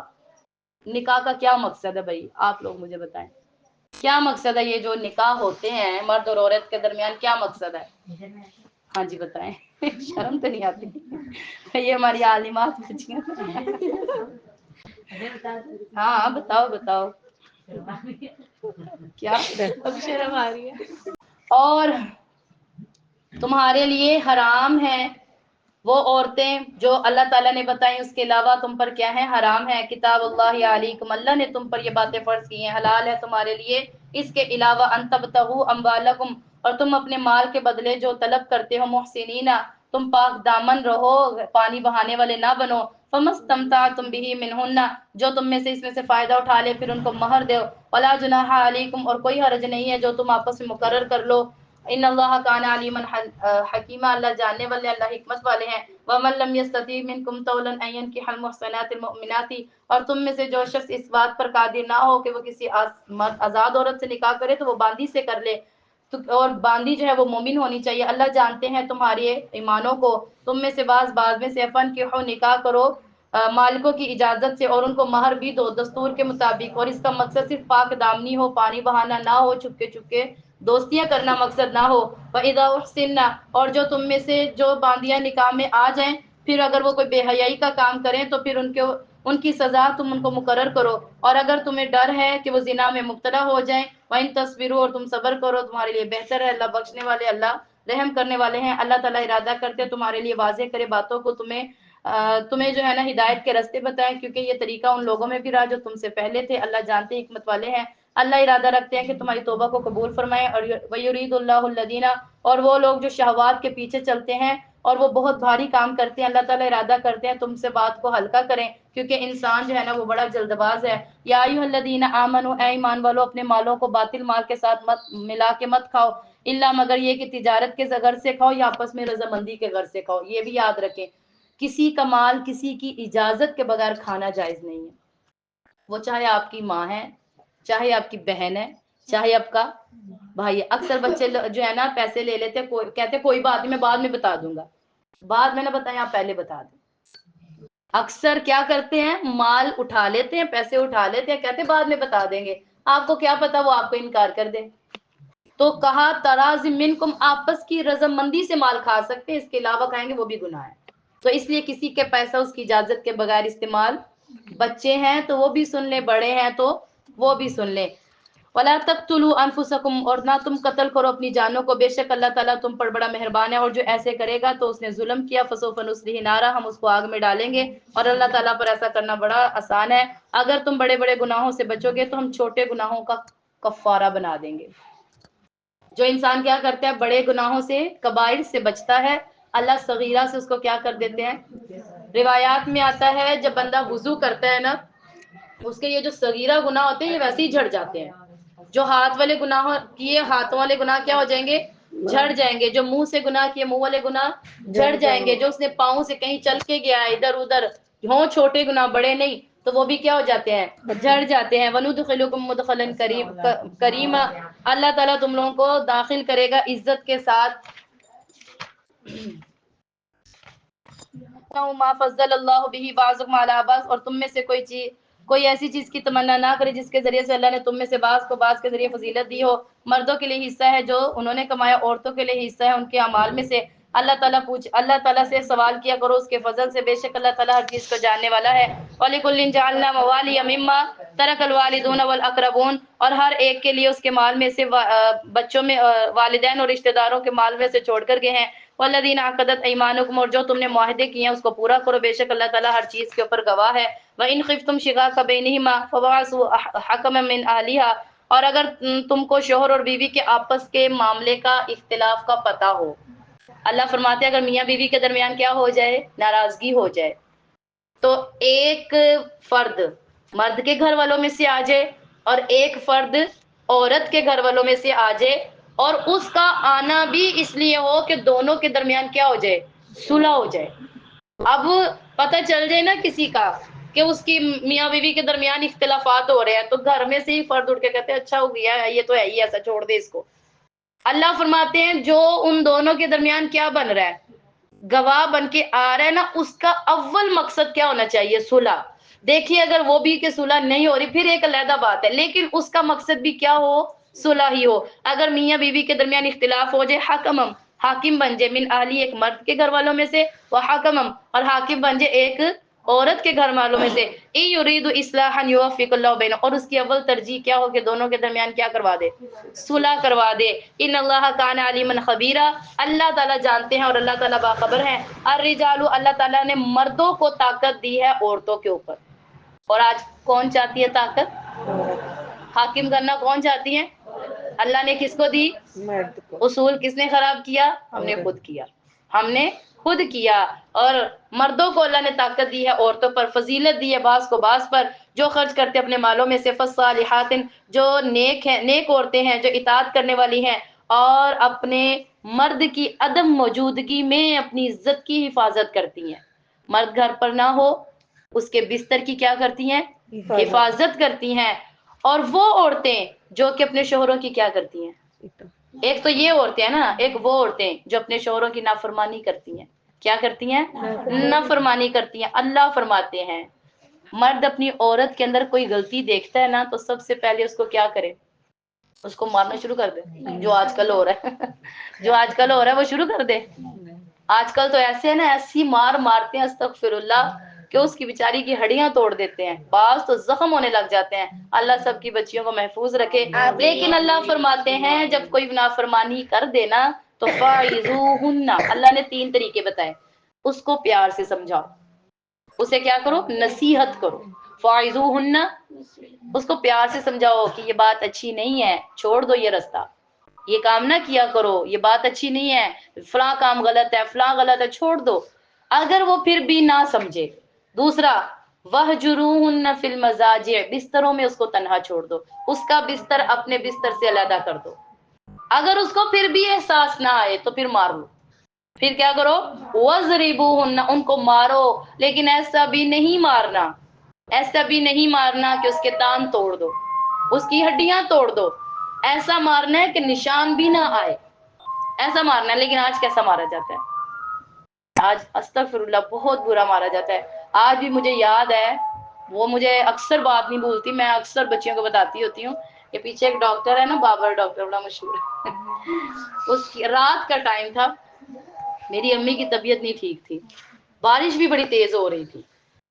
نکاح کا کیا مقصد ہے بھائی، آپ لوگ مجھے بتائیں کیا مقصد ہے، یہ جو نکاح ہوتے ہیں مرد اور عورت کے درمیان کیا مقصد ہے، ہاں جی بتائیں، شرم تو نہیں آتی، یہ ہماری عالمات بچیاں، ہاں بتاؤ بتاؤ کیا، اب شرم آ رہی ہے۔ اور تمہارے لیے حرام ہے وہ عورتیں جو اللہ تعالیٰ نے بتائیں، اس کے علاوہ تم پر کیا ہے، حرام ہے۔ کتاب اللہ علیکم، اللہ نے تم پر یہ باتیں فرض کی ہیں، حلال ہے تمہارے لیے اس کے علاوہ ان تبتغوا اموالکم، اور تم اپنے مال کے بدلے جو طلب کرتے ہو، محسنین، تم پاک دامن رہو، پانی بہانے والے نہ بنو، فمستمتعتم به منہن، جو تم میں سے اس میں سے فائدہ اٹھا لے پھر ان کو مہر دو، ولا جناح علیکم، اور کوئی حرج نہیں ہے جو تم آپس میں مقرر کر لو، ان اللہ کان علیما حکیما، اللہ جاننے والے، اللہ حکمت والے ہیں. ومن لم یستطیع منکم طولا ان ینکح المحصنات المؤمنات، اور تم میں سے جو شخص اس بات پر قادر نہ ہو کہ وہ کسی آزاد عورت سے نکاح کرے تو وہ باندی سے کر لے، اور باندی جو ہے وہ مومن ہونی چاہیے. اللہ جانتے ہیں تمہارے ایمانوں کو. تم میں سے بعض میں سے فنکحوا نکاح کرو مالکوں کی اجازت سے، اور ان کو مہر بھی دو دستور کے مطابق، اور اس کا مقصد صرف پاک دامنی ہو، پانی بہانا نہ ہو، چھپکے چھپکے دوستیاں کرنا مقصد نہ ہو. وَإِذَا أُحْسِنَّ، اور جو تم میں سے جو باندیاں نکاح میں آ جائیں، پھر اگر وہ کوئی بے حیائی کا کام کریں تو پھر ان کی سزا تم ان کو مقرر کرو. اور اگر تمہیں ڈر ہے کہ وہ زنا میں مبتلا ہو جائیں، وَإِن تَصْبِرُوا، اور تم صبر کرو، تمہارے لیے بہتر ہے. اللہ بخشنے والے، اللہ رحم کرنے والے ہیں. اللہ تعالیٰ ارادہ کرتے ہیں تمہارے لیے واضح کرے باتوں کو، تمہیں جو ہے نا ہدایت کے راستے بتائیں، کیونکہ یہ طریقہ ان لوگوں میں بھی رہا جو تم سے پہلے تھے. اللہ جانتے حکمت والے ہیں. اللہ ارادہ رکھتے ہیں کہ تمہاری توبہ کو قبول فرمائے. اور وَيُرِيدُ اللَّهُ الَّذِينَ، اور وہ لوگ جو شہوات کے پیچھے چلتے ہیں اور وہ بہت بھاری کام کرتے ہیں، اللہ تعالیٰ ارادہ کرتے ہیں تم سے بات کو ہلکا کریں، کیونکہ انسان جو ہے نا وہ بڑا جلد باز ہے. یا ایھا الذین آمنوا، اے ایمان والو اپنے مالوں کو باطل مال کے ساتھ مت ملا کے مت کھاؤ، الا مگر یہ کہ تجارت کے غرض سے کھاؤ یا آپس میں رضامندی کے غرض سے کھاؤ. یہ بھی یاد رکھیں، کسی کا مال کسی کی اجازت کے بغیر کھانا جائز نہیں ہے. وہ چاہے آپ کی ماں ہے، چاہے آپ کی بہن ہے، چاہے آپ کا بھائی. اکثر بچے جو ہے نا پیسے لے لیتے، کہتے کوئی بات نہیں میں بعد میں بتا دوں گا. بعد میں نہ بتائیں، آپ پہلے بتا دیں. اکثر کیا کرتے ہیں، مال اٹھا لیتے ہیں، پیسے اٹھا لیتے ہیں، کہتے بعد میں بتا دیں گے. آپ کو کیا پتا وہ آپ کو انکار کر دے. تو کہا تراض منکم، آپس کی رضامندی سے مال کھا سکتے ہیں، اس کے علاوہ کھائیں گے وہ بھی گناہ ہے. تو اس لیے کسی کے پیسہ اس کی اجازت کے بغیر استعمال، بچے ہیں تو وہ بھی سن لیں، بڑے ہیں تو وہ بھی سن لیں. وَلَا تَقْتُلُوا أَنفُسَكُمْ، اور نہ تم قتل کرو اپنی جانوں کو، بے شک اللہ تعالیٰ تم پر بڑا مہربان ہے. اور جو ایسے کرے گا تو اس نے ظلم کیا. فَسَوْفَ نُصْلِهِ نَارًا، ہم اس کو آگ میں ڈالیں گے. اور اللہ تعالیٰ پر ایسا کرنا بڑا آسان ہے. اگر تم بڑے بڑے گناہوں سے بچو گے تو ہم چھوٹے گناہوں کا کفارہ بنا دیں گے. جو انسان کیا کرتا ہے، بڑے گناہوں سے، کبائر سے بچتا ہے، اللہ صغیرہ سے اس کو کیا کر دیتے ہیں. روایات میں آتا ہے جب بندہ وضو کرتا ہے نا، اس کے یہ جو صغیرہ گناہ ہوتے ہیں یہ ویسے ہی جھڑ جاتے ہیں. جو ہاتھ والے گناہ کیے، ہاتھوں والے گناہ کیا ہو جائیں گے، جھڑ جائیں گے. جو منہ سے گناہ کیے، منہ والے گناہ جھڑ جائیں گے. جو اس نے پاؤں سے کہیں چل کے گیا ہے ادھر ادھر، ہوں چھوٹے گناہ بڑے نہیں، تو وہ بھی کیا ہو جاتے ہیں، جھڑ جاتے ہیں. وَنُدْخِلُكُم مُدْخَلًا کریما، اللہ تعالیٰ تم لوگوں کو داخل کرے گا عزت کے ساتھ. ما فضل اللہ به بعضکم علی بعض، اور تم میں سے کوئی ایسی چیز کی تمنا نہ کرے جس کے ذریعے سے اللہ نے تم میں سے بعض کو بعض کے ذریعے فضیلت دی ہو. مردوں کے لیے حصہ ہے جو انہوں نے کمایا، عورتوں کے لیے حصہ ہے ان کے اعمال میں سے. اللہ تعالیٰ سے سوال کیا کرو اس کے فضل سے، بے شک اللہ تعالیٰ ہر چیز کو جاننے والا ہے. وَلِكُلٍّ جَعَلْنَا مَوَالِيَ مِمَّا تَرَكَ الْوَالِدُونَ وَالْأَقْرَبُونَ، اور ہر ایک کے لیے اس کے مال میں سے بچوں میں والدین اور رشتہ داروں کے مال میں سے چھوڑ کر گئے ہیں. وَالَّذِينَ عَقَدَتْ أَيْمَانُكُمْ، اور جو تم نے معاہدے کیے ہیں اس کو پورا کرو، بے شک اللہ تعالیٰ ہر چیز کے اوپر گواہ ہے. وَإِنْ خِفْتُمْ شِقَاقَ بَيْنِهِمَا فَبَعَثُوا حَكَمًا مِّنْ أَهْلِهَا، اور اگر تم کو شوہر اور بیوی کے آپس کے معاملے کا اختلاف کا پتہ ہو. اللہ فرماتے ہیں اگر میاں بیوی کے درمیان کیا ہو جائے، ناراضگی ہو جائے، تو ایک فرد مرد کے گھر والوں میں سے آ جائے اور ایک فرد عورت کے گھر والوں میں سے آ جائے، اور اس کا آنا بھی اس لیے ہو کہ دونوں کے درمیان کیا ہو جائے، صلح ہو جائے. اب پتہ چل جائے نا کسی کا کہ اس کی میاں بیوی کے درمیان اختلافات ہو رہے ہیں، تو گھر میں سے ہی فرد اٹھ کے کہتے ہیں اچھا ہو گیا ہے، یہ تو ہے ہی ایسا، چھوڑ دے اس کو. اللہ فرماتے ہیں جو ان دونوں کے درمیان کیا بن رہا ہے، گواہ بن کے آ رہا ہے نا، اس کا اول مقصد کیا ہونا چاہیے، صلح. دیکھیے اگر وہ بھی کہ صلح نہیں ہو رہی پھر ایک علیحدہ بات ہے، لیکن اس کا مقصد بھی کیا ہو، صلح ہی ہو. اگر میاں بیوی کے درمیان اختلاف ہو جائے، حاکم بن جائے، من اہلی، ایک مرد کے گھر والوں میں سے، وحکمم، اور حاکم بن جائے ایک عورت کے گھر والوں میں سے. ای یرید اصلاحا یوفق اللہ بینہم، اور اس کی اول ترجیح کیا ہو کہ دونوں کے درمیان کیا کروا دے، صلح کروا دے. ان اللہ کان علیما خبیرا، اللہ تعالیٰ جانتے ہیں اور اللہ تعالیٰ باخبر ہیں. الرجال، اللہ تعالیٰ نے مردوں کو طاقت دی ہے عورتوں کے اوپر. اور آج کون چاہتی ہے طاقت، حاکم کرنا کون چاہتی ہے، اللہ نے کس کو دی، مرد کو. اصول کس نے خراب کیا، ہم نے خود کیا، ہم نے خود کیا. اور مردوں کو اللہ نے طاقت دی ہے عورتوں پر، فضیلت دی ہے بعض کو بعض پر. جو خرچ کرتے اپنے مالوں میں سے، فالصالحات، جو نیک ہیں، نیک عورتیں ہیں جو اطاعت کرنے والی ہیں، اور اپنے مرد کی عدم موجودگی میں اپنی عزت کی حفاظت کرتی ہیں. مرد گھر پر نہ ہو اس کے بستر کی کیا کرتی ہیں؟ حفاظت کرتی ہیں. اور وہ عورتیں جو کہ اپنے شوہروں کی کیا کرتی ہیں؟ ایک تو یہ عورتیں ہیں نا، ایک وہ عورتیں جو اپنے شوہروں کی نافرمانی کرتی ہیں. کیا کرتی ہیں؟ نافرمانی کرتی ہیں. اللہ فرماتے ہیں مرد اپنی عورت کے اندر کوئی غلطی دیکھتا ہے نا تو سب سے پہلے اس کو کیا کرے؟ اس کو مارنا شروع کر دے. جو آج کل ہو رہا ہے جو آج کل ہو رہا ہے وہ شروع کر دے. آج کل تو ایسے ہے نا، ایسی مار مارتے ہیں استغفر اللہ کہ اس کی بیچاری کی ہڈیاں توڑ دیتے ہیں، بعض تو زخم ہونے لگ جاتے ہیں. اللہ سب کی بچیوں کو محفوظ رکھے. لیکن اللہ فرماتے ہیں جب کوئی نافرمانی کر دینا تو فَعِظُوهُنَّ، اللہ نے 3 طریقے بتائے. اس کو پیار سے سمجھاؤ، اسے کیا کرو؟ نصیحت کرو. فَعِظُوهُنَّ، اس کو پیار سے سمجھاؤ کہ یہ بات اچھی نہیں ہے، چھوڑ دو یہ رستہ، یہ کام نہ کیا کرو، یہ بات اچھی نہیں ہے، فلاں کام غلط ہے، فلاں غلط ہے، چھوڑ دو. اگر وہ پھر بھی نہ سمجھے، دوسرا وَهْجُرُوهُنَّ فِي الْمَضَاجِعِ، بستروں میں اس کو تنہا چھوڑ دو، اس کا بستر اپنے بستر سے علیحدہ کر دو. اگر اس کو پھر بھی احساس نہ آئے تو پھر مار لو. پھر کیا کرو؟ وَضْرِبُوهُنَّ، ان کو مارو، لیکن ایسا بھی نہیں مارنا، ایسا بھی نہیں مارنا کہ اس کے دانت توڑ دو، اس کی ہڈیاں توڑ دو. ایسا مارنا ہے کہ نشان بھی نہ آئے، ایسا مارنا ہے. لیکن آج کیسا مارا جاتا ہے؟ آج استغفر اللہ بہت برا مارا جاتا ہے. آج بھی مجھے یاد ہے، وہ مجھے اکثر بات نہیں بھولتی، میں اکثر بچیوں کو بتاتی ہوتی ہوں کہ پیچھے ایک ڈاکٹر ہے نا، بابر ڈاکٹر، بڑا مشہور ہے. اس کی رات کا ٹائم تھا، میری امی کی طبیعت نہیں ٹھیک تھی، بارش بھی بڑی تیز ہو رہی تھی.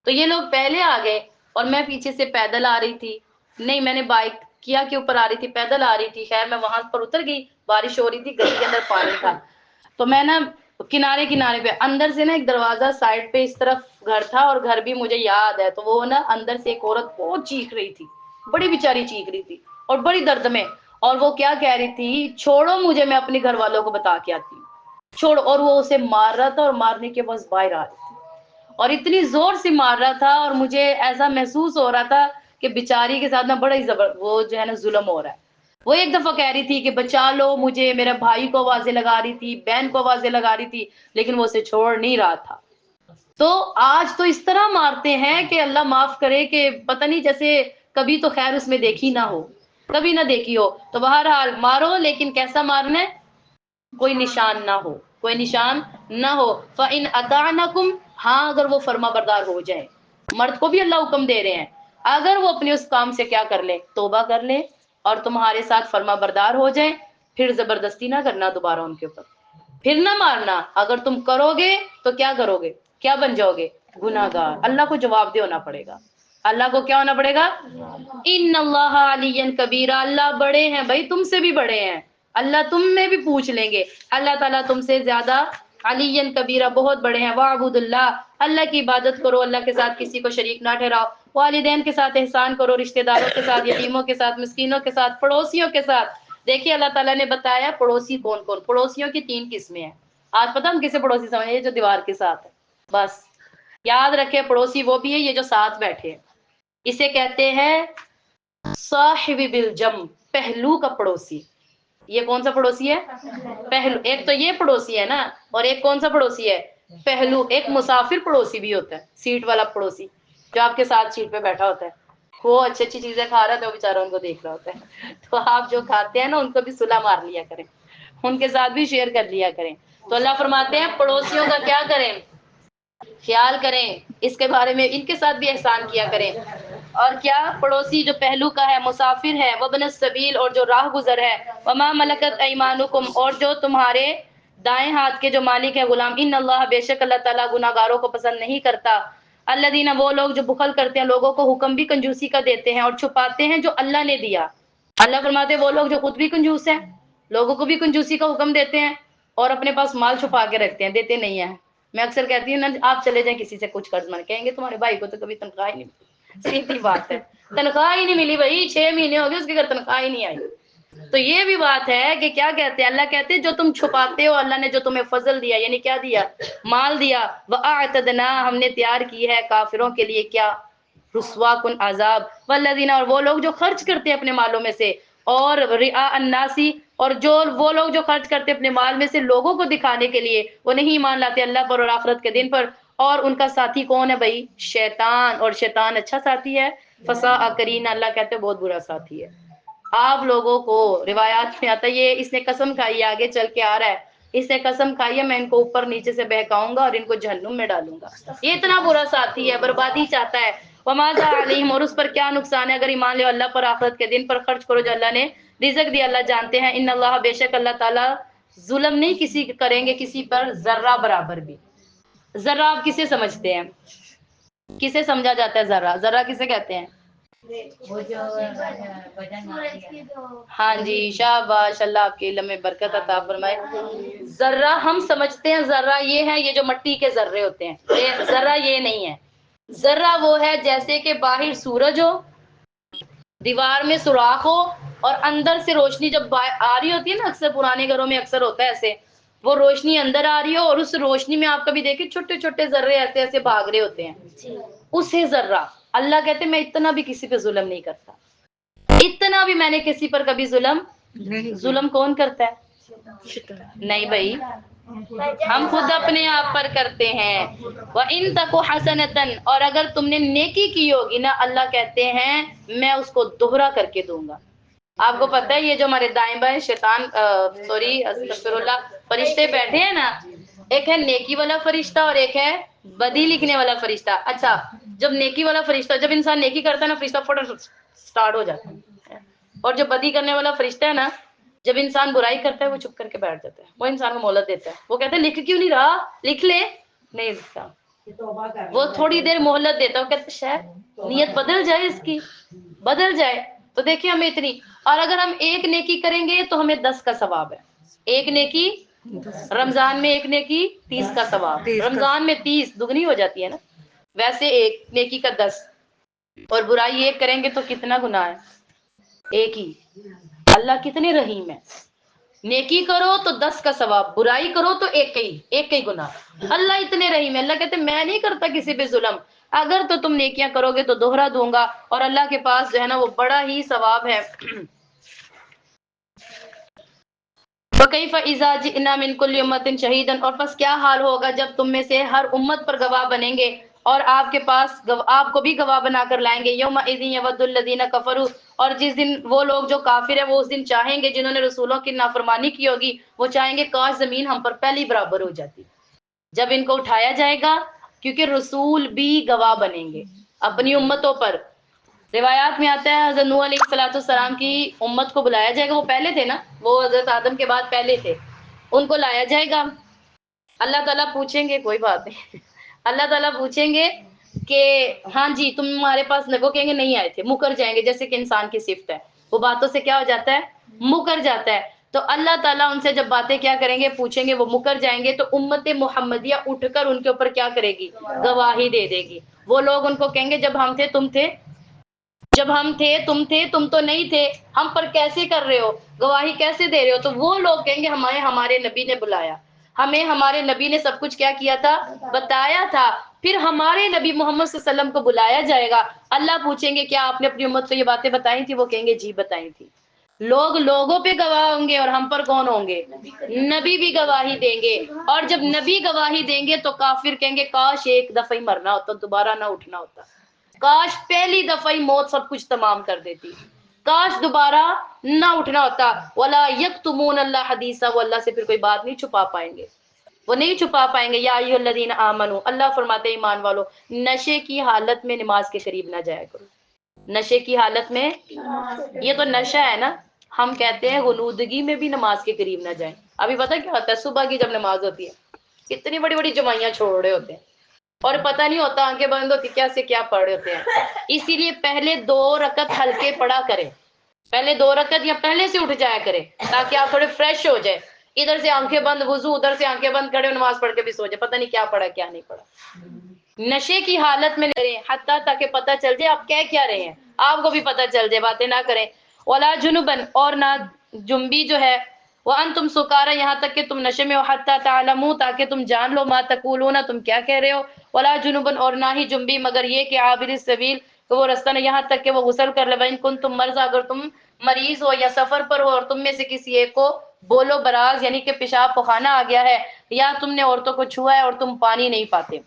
تو یہ لوگ پہلے آ گئے اور میں پیچھے سے پیدل آ رہی تھی. نہیں، میں نے بائک کیا کے اوپر آ رہی تھی، پیدل آ رہی تھی. خیر میں وہاں پر اتر گئی، بارش ہو رہی تھی، گلی کے اندر پانی تھا. تو میں نا کنارے کنارے پہ اندر سے نا ایک دروازہ سائڈ پہ اس طرف گھر تھا، اور گھر بھی مجھے یاد ہے. تو وہ نا اندر سے ایک عورت بہت چیخ رہی تھی، بڑی بیچاری چیخ رہی تھی اور بڑی درد میں. اور وہ کیا کہہ رہی تھی؟ چھوڑو مجھے، میں اپنے گھر والوں کو بتا کے آتی ہوں، چھوڑو. اور وہ اسے مار رہا تھا اور مارنے کے بس باہر آ رہی تھی، اور اتنی زور سے مار رہا تھا اور مجھے ایسا محسوس ہو رہا تھا کہ بیچاری کے ساتھ نا بڑا ہی وہ جو ہے نا ظلم ہو رہا ہے. وہ ایک دفعہ کہہ رہی تھی کہ بچا لو مجھے، میرے بھائی کو آوازیں لگا رہی تھی، بہن کو آوازیں لگا رہی تھی، لیکن وہ اسے چھوڑ نہیں رہا تھا. تو آج تو اس طرح مارتے ہیں کہ اللہ معاف کرے کہ پتہ نہیں، جیسے کبھی تو خیر اس میں دیکھی نہ ہو، کبھی نہ دیکھی ہو. تو بہرحال مارو، لیکن کیسا مارنا ہے؟ کوئی نشان نہ ہو، کوئی نشان نہ ہو. فَإِنْ أَطَعْنَكُمْ، ہاں اگر وہ فرما بردار ہو جائیں. مرد کو بھی اللہ حکم دے رہے ہیں، اگر وہ اپنے اس کام سے کیا کر لے؟ توبہ کر لے اور تمہارے ساتھ فرما بردار ہو جائیں، پھر زبردستی نہ کرنا دوبارہ ان کے اوپر، پھر نہ مارنا. اگر تم کرو گے تو کیا کرو گے؟ کیا بن جاؤ گے؟ گناہ گار. اللہ کو جواب دہ ہونا پڑے گا. اللہ کو کیا ہونا پڑے گا؟ ان اللہ علی کبیرہ، اللہ بڑے ہیں بھائی، تم سے بھی بڑے ہیں. اللہ تم میں بھی پوچھ لیں گے. اللہ تعالیٰ تم سے زیادہ علی کبیرہ، بہت بڑے ہیں. وَاعْبُدُ اللَّهَ، اللہ کی عبادت کرو، اللہ کے ساتھ کسی کو شریک نہ ٹھہراؤ. والدین کے ساتھ احسان کرو، رشتہ داروں کے ساتھ، یتیموں کے ساتھ، مسکینوں کے ساتھ، پڑوسیوں کے ساتھ. دیکھیے اللہ تعالیٰ نے بتایا پڑوسی کون کون. پڑوسیوں کی 3 قسمیں ہیں. آج پتہ ہم کسے پڑوسی سمجھیں؟ جو دیوار کے ساتھ ہے. بس یاد رکھے پڑوسی وہ بھی ہے یہ جو ساتھ بیٹھے ہیں. اسے کہتے ہیں صاحب بالجم، پہلو کا پڑوسی. یہ کون سا پڑوسی ہے؟ پہلو. ایک تو یہ پڑوسی ہے نا، اور ایک کون سا پڑوسی ہے؟ پہلو. ایک مسافر پڑوسی بھی ہوتا ہے، سیٹ والا پڑوسی جو آپ کے ساتھ سیٹ پہ بیٹھا ہوتا ہے. وہ اچھی اچھی چیزیں کھا رہا تھا، وہ بیچارہ ان کو دیکھ رہا ہوتا ہے. تو آپ جو کھاتے ہیں نا ان کو بھی صلہ مار لیا کریں، ان کے ساتھ بھی شیئر کر لیا کریں. تو اللہ فرماتے ہیں پڑوسیوں کا کیا کریں؟ خیال کریں، اس کے بارے میں ان کے ساتھ بھی احسان کیا کریں. اور کیا؟ پڑوسی جو پہلو کا ہے، مسافر ہے، وابن السبیل، اور جو راہ گزر ہے، وما ملکت ایمانکم، اور جو تمہارے دائیں ہاتھ کے جو مالک ہے غلام. ان اللہ، بے شک اللہ تعالیٰ گناہ گاروں کو پسند نہیں کرتا. الذین، وہ لوگ جو بخل کرتے ہیں، لوگوں کو حکم بھی کنجوسی کا دیتے ہیں اور چھپاتے ہیں جو اللہ نے دیا. اللہ فرماتے ہیں وہ لوگ جو خود بھی کنجوس ہیں، لوگوں کو بھی کنجوسی کا حکم دیتے ہیں اور اپنے پاس مال چھپا کے رکھتے ہیں، دیتے نہیں ہیں. میں اکثر کہتی ہوں نا، آپ چلے جائیں کسی سے کچھ قرض مانگ، کہیں گے تمہارے بھائی کو تو کبھی تنخواہ ہی نہیں ملی. سیدھی بات ہے، تنخواہ ہی نہیں ملی بھائی، 6 مہینے ہو گئے اس کے گھر تنخواہ ہی نہیں آئی. تو یہ بھی بات ہے کہ کیا کہتے ہیں؟ اللہ کہتے ہیں جو تم چھپاتے ہو، اللہ نے جو تمہیں فضل دیا، یعنی کیا دیا؟ مال دیا. وَأَعْتَدْنَا، ہم نے تیار کی ہے کافروں کے لیے کیا؟ رسوا کن عذاب. والذین، اور وہ لوگ جو خرچ کرتے ہیں اپنے مالوں میں سے، اور رعاء الناسی، اور جو وہ لوگ جو خرچ کرتے اپنے مال میں سے لوگوں کو دکھانے کے لیے، وہ نہیں ایمان لاتے اللہ پر اور آخرت کے دن پر، اور ان کا ساتھی کون ہے بھائی؟ شیطان، اور شیطان اچھا ساتھی ہے، فساء قرین، اللہ کہتے ہیں بہت برا ساتھی ہے۔ آپ لوگوں کو روایات میں آتا ہے یہ اس نے قسم کھائی ہے، آگے چل کے آ رہا ہے، اس نے قسم کھائی ہے میں ان کو اوپر نیچے سے بہکاؤں گا اور ان کو جہنم میں ڈالوں گا۔ یہ اتنا برا ساتھی ہے، بربادی چاہتا ہے۔ وَمَاذَا عَلَيْهِمْ، اور اس پر کیا نقصان ہے اگر ایمان لے اللہ پر، آخرت کے دن پر خرچ کرو جو اللہ نے رزق دیا، اللہ جانتے ہیں۔ ان اللہ، بے شک اللہ تعالیٰ ظلم نہیں کسی کریں گے کسی پر ذرہ برابر بھی۔ ذرہ آپ کسے سمجھتے ہیں؟ کسے سمجھا جاتا ہے ذرہ؟ ذرہ کسے کہتے ہیں؟ وہ جو وزن آتی ہے۔ ہاں جی، شاباش، اللہ آپ کے علم میں برکت عطا فرمائے۔ ذرہ ہم سمجھتے ہیں ذرہ یہ ہے، یہ جو مٹی کے ذرے ہوتے ہیں، یہ ذرہ یہ نہیں ہے۔ ذرہ وہ ہے جیسے کہ باہر سورج ہو، دیوار میں سوراخ ہو، اور اندر سے روشنی جب آ رہی ہوتی ہے نا، اکثر پرانے گھروں میں اکثر ہوتا ہے ایسے، وہ روشنی اندر آ رہی ہو اور اس روشنی میں آپ کبھی دیکھیں چھوٹے چھوٹے ذرے ایسے ایسے بھاگ رہے ہوتے ہیں، اسے ذرہ۔ اللہ کہتے ہیں میں اتنا بھی کسی پہ ظلم نہیں کرتا، اتنا بھی میں نے کسی پر کبھی ظلم کون کرتا ہے؟ نہیں بھائی، ہم خود اپنے آپ پر کرتے ہیں۔ وَإِن تَكُ حَسَنَةً، اور اگر تم نے نیکی کی ہوگی نا، اللہ کہتے ہیں میں اس کو دوہرا کر کے دوں گا۔ آپ کو پتہ ہے یہ جو ہمارے دائیں بائیں شیطان استغفر اللہ فرشتے بیٹھے ہیں نا، ایک ہے نیکی والا فرشتہ اور ایک ہے بدی لکھنے والا فرشتہ۔ اچھا، جب نیکی والا فرشتہ، جب انسان نیکی کرتا ہے نا، فرشتہ فوراً سٹارٹ ہو جاتا ہے، اور جو بدی کرنے والا فرشتہ ہے نا، جب انسان برائی کرتا ہے وہ چپ کر کے بیٹھ جاتا ہے، وہ انسان کو مہلت دیتا ہے، وہ کہتا ہے لکھ کیوں نہیں رہا، لکھ لے، نہیں لکھتا، وہ تھوڑی دیر مہلت دیتا ہے، وہ کہتا ہے شاید نیت بدل جائے اس کی، بدل جائے۔ تو دیکھیں ہمیں اتنی، اور اگر ہم ایک نیکی کریں گے تو ہمیں 10 کا ثواب ہے، ایک نیکی، رمضان میں ایک نیکی 30 کا ثواب، رمضان میں 30 دگنی ہو جاتی ہے نا، ویسے ایک نیکی کا 10، اور برائی ایک کریں گے تو کتنا گناہ ہے؟ ایک ہی۔ اللہ کتنے رحیم ہے، نیکی کرو تو 10 کا ثواب، برائی کرو تو ایک ہی گناہ۔ اللہ اتنے رحیم ہے، اللہ کہتے ہیں میں نہیں کرتا کسی پہ ظلم، اگر تو تم نیکیاں کرو گے تو دوہرا دوں گا، اور اللہ کے پاس جو ہے نا وہ بڑا ہی ثواب ہے۔ وَكَيْفَ إِذَا جِئْنَا مِنْ كُلِّ أُمَّةٍ شَهِيدًا، اور پس کیا حال ہوگا جب تم میں سے ہر امت پر گواہ بنیں گے، اور آپ کے پاس آپ کو بھی گواہ بنا کر لائیں گے۔ يَوْمَئِذٍ يَوَدُّ الَّذِينَ كَفَرُوا، اور جس دن وہ لوگ جو کافر ہیں وہ اس دن چاہیں گے، جنہوں نے رسولوں کی نافرمانی کی ہوگی، وہ چاہیں گے کاش زمین ہم پر پہلی برابر ہو جاتی۔ جب ان کو اٹھایا جائے گا، کیونکہ رسول بھی گواہ بنیں گے اپنی امتوں پر۔ روایات میں آتا ہے حضرت نوح علیہ السلام کی امت کو بلایا جائے گا، وہ پہلے تھے نا، وہ حضرت آدم کے بعد پہلے تھے، ان کو لایا جائے گا، اللہ تعالیٰ پوچھیں گے، کوئی بات نہیں، اللہ تعالیٰ پوچھیں گے کہ ہاں جی تمہارے پاس، وہ کہیں گے نہیں آئے تھے، مکر جائیں گے، جیسے کہ انسان کی صفت ہے، وہ باتوں سے کیا ہو جاتا ہے؟ مکر جاتا ہے۔ تو اللہ تعالیٰ ان سے جب باتیں کیا کریں گے، پوچھیں گے، وہ مکر جائیں گے، تو امت محمدیہ اٹھ کر ان کے اوپر کیا کرے گی؟ گواہی دے دے گی۔ وہ لوگ ان کو کہیں گے جب ہم تھے تم تھے، جب ہم تھے تم تو نہیں تھے، ہم پر کیسے کر رہے ہو، گواہی کیسے دے رہے ہو؟ تو وہ لوگ کہیں گے ہمارے نبی نے بلایا، ہمیں ہمارے نبی نے سب کچھ کیا کیا تھا؟ بتایا تھا۔ پھر ہمارے نبی محمد صلی اللہ علیہ وسلم کو بلایا جائے گا، اللہ پوچھیں گے کیا آپ نے اپنی امت کو یہ باتیں بتائی تھی؟ وہ کہیں گے جی بتائی تھی۔ لوگ لوگوں پہ گواہ ہوں گے، اور ہم پر کون ہوں گے؟ نبی بھی گواہی دیں گے، اور جب نبی گواہی دیں گے تو کافر کہیں گے کاش ایک دفعہ ہی مرنا ہوتا، دوبارہ نہ اٹھنا ہوتا، کاش پہلی دفعہ ہی موت سب کچھ تمام کر دیتی، کاش دوبارہ نہ اٹھنا ہوتا۔ وَلَا يَكْتُمُونَ اللَّهَ حَدِيثًا، وہ اللہ سے پھر کوئی بات نہیں چھپا پائیں گے، وہ نہیں چھپا پائیں گے۔ یا ایھا الذین آمنو، اللہ فرماتے ہیں ایمان والو، نشے کی حالت میں نماز کے قریب نہ جایا کرو۔ نشے کی حالت میں، یہ تو نشہ ہے نا، ہم کہتے ہیں غنودگی میں بھی نماز کے قریب نہ جائیں۔ ابھی پتہ کیا ہوتا ہے، صبح کی جب نماز ہوتی ہے اتنی بڑی بڑی جمائیاں چھوڑ رہے ہوتے ہیں، اور پتہ نہیں ہوتا آنکھیں بند ہوتی کیا سے کیا پڑھ رہے ہوتے ہیں۔ اسی لیے پہلے 2 رکعت ہلکے پڑھا کریں، پہلے 2 رکعت یا پہلے سے اٹھ جایا کریں، تاکہ آپ تھوڑے فریش ہو جائے۔ ادھر سے آنکھیں بند وضو، ادھر سے آنکھیں بند کھڑے نماز پڑھ کے بھی سو جائے، پتہ نہیں کیا پڑھا کیا نہیں پڑھا۔ نشے کی حالت میں کریں، حتیٰ تاکہ پتہ چل جائے آپ کہہ کیا رہے ہیں، آپ کو بھی پتہ چل جائے، باتیں نہ کریں۔ ولا جنبن، اور نہ جنبی جو ہے، وانتم سکارا، یہاں تک کہ تم نشے میں ہو، حتیٰ تعلموا، تاکہ تم جان لو، ما تقولون، تم کیا کہہ رہے ہو۔ ولا جنبن، اور نہ ہی جنبی، مگر یہ کہ عابر السبیل، تو وہ رستہ یہاں تک کہ وہ غسل کر لے. وَإِن كُنتُم مَرْضَىٰ اگر تم مریض ہو یا سفر پر ہو اور تم میں سے کسی ایک کو بولو براز یعنی کہ پیشاب پخانہ آ گیا ہے یا تم نے عورتوں کو چھوا ہے اور تم پانی نہیں پاتے.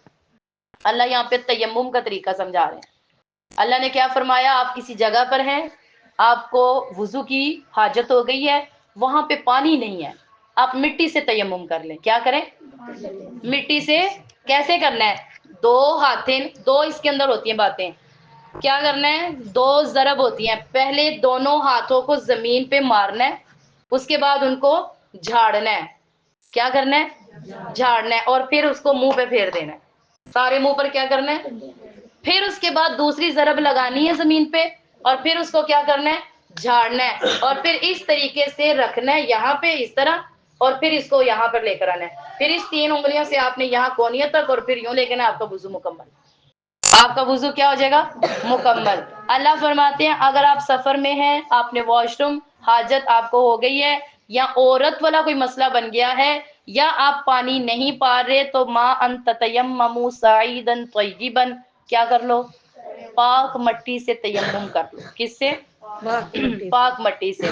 اللہ یہاں پہ تیمم کا طریقہ سمجھا رہے ہیں. اللہ نے کیا فرمایا, آپ کسی جگہ پر ہیں, آپ کو وضو کی حاجت ہو گئی ہے, وہاں پہ پانی نہیں ہے, آپ مٹی سے تیمم کر لیں. کیا کریں؟ مٹی سے. کیسے کرنا ہے؟ 2 ہاتھیں, 2 اس کے اندر ہوتی ہیں باتیں. کیا کرنا ہے؟ 2 ضرب ہوتی ہیں. پہلے دونوں ہاتھوں کو زمین پہ مارنا ہے, اس کے بعد ان کو جھاڑنا ہے. کیا کرنا ہے؟ جھاڑنا ہے. اور پھر اس کو منہ پہ پھیر دینا ہے. سارے منہ پر کیا کرنا ہے؟ پھر اس کے بعد دوسری ضرب لگانی ہے زمین پہ اور پھر اس کو کیا کرنا ہے؟ جھاڑنا ہے. اور پھر اس طریقے سے رکھنا ہے یہاں پہ اس طرح, اور پھر اس کو یہاں پر لے کر آنا ہے. پھر اس 3 انگلیوں سے آپ نے یہاں کونیت تک اور پھر یوں لے کے نا, آپ کا وضو مکمل. آپ کا وضو کیا ہو جائے گا؟ مکمل. اللہ فرماتے ہیں اگر آپ سفر میں ہیں, آپ نے واش روم حاجت آپ کو ہو گئی ہے, یا عورت والا کوئی مسئلہ بن گیا ہے, یا آپ پانی نہیں پا رہے, تو ما ان تتیمموا صعیدا طیبا, کیا کر لو؟ پاک مٹی سے تیمم کر لو. کس سے؟ پاک مٹی سے.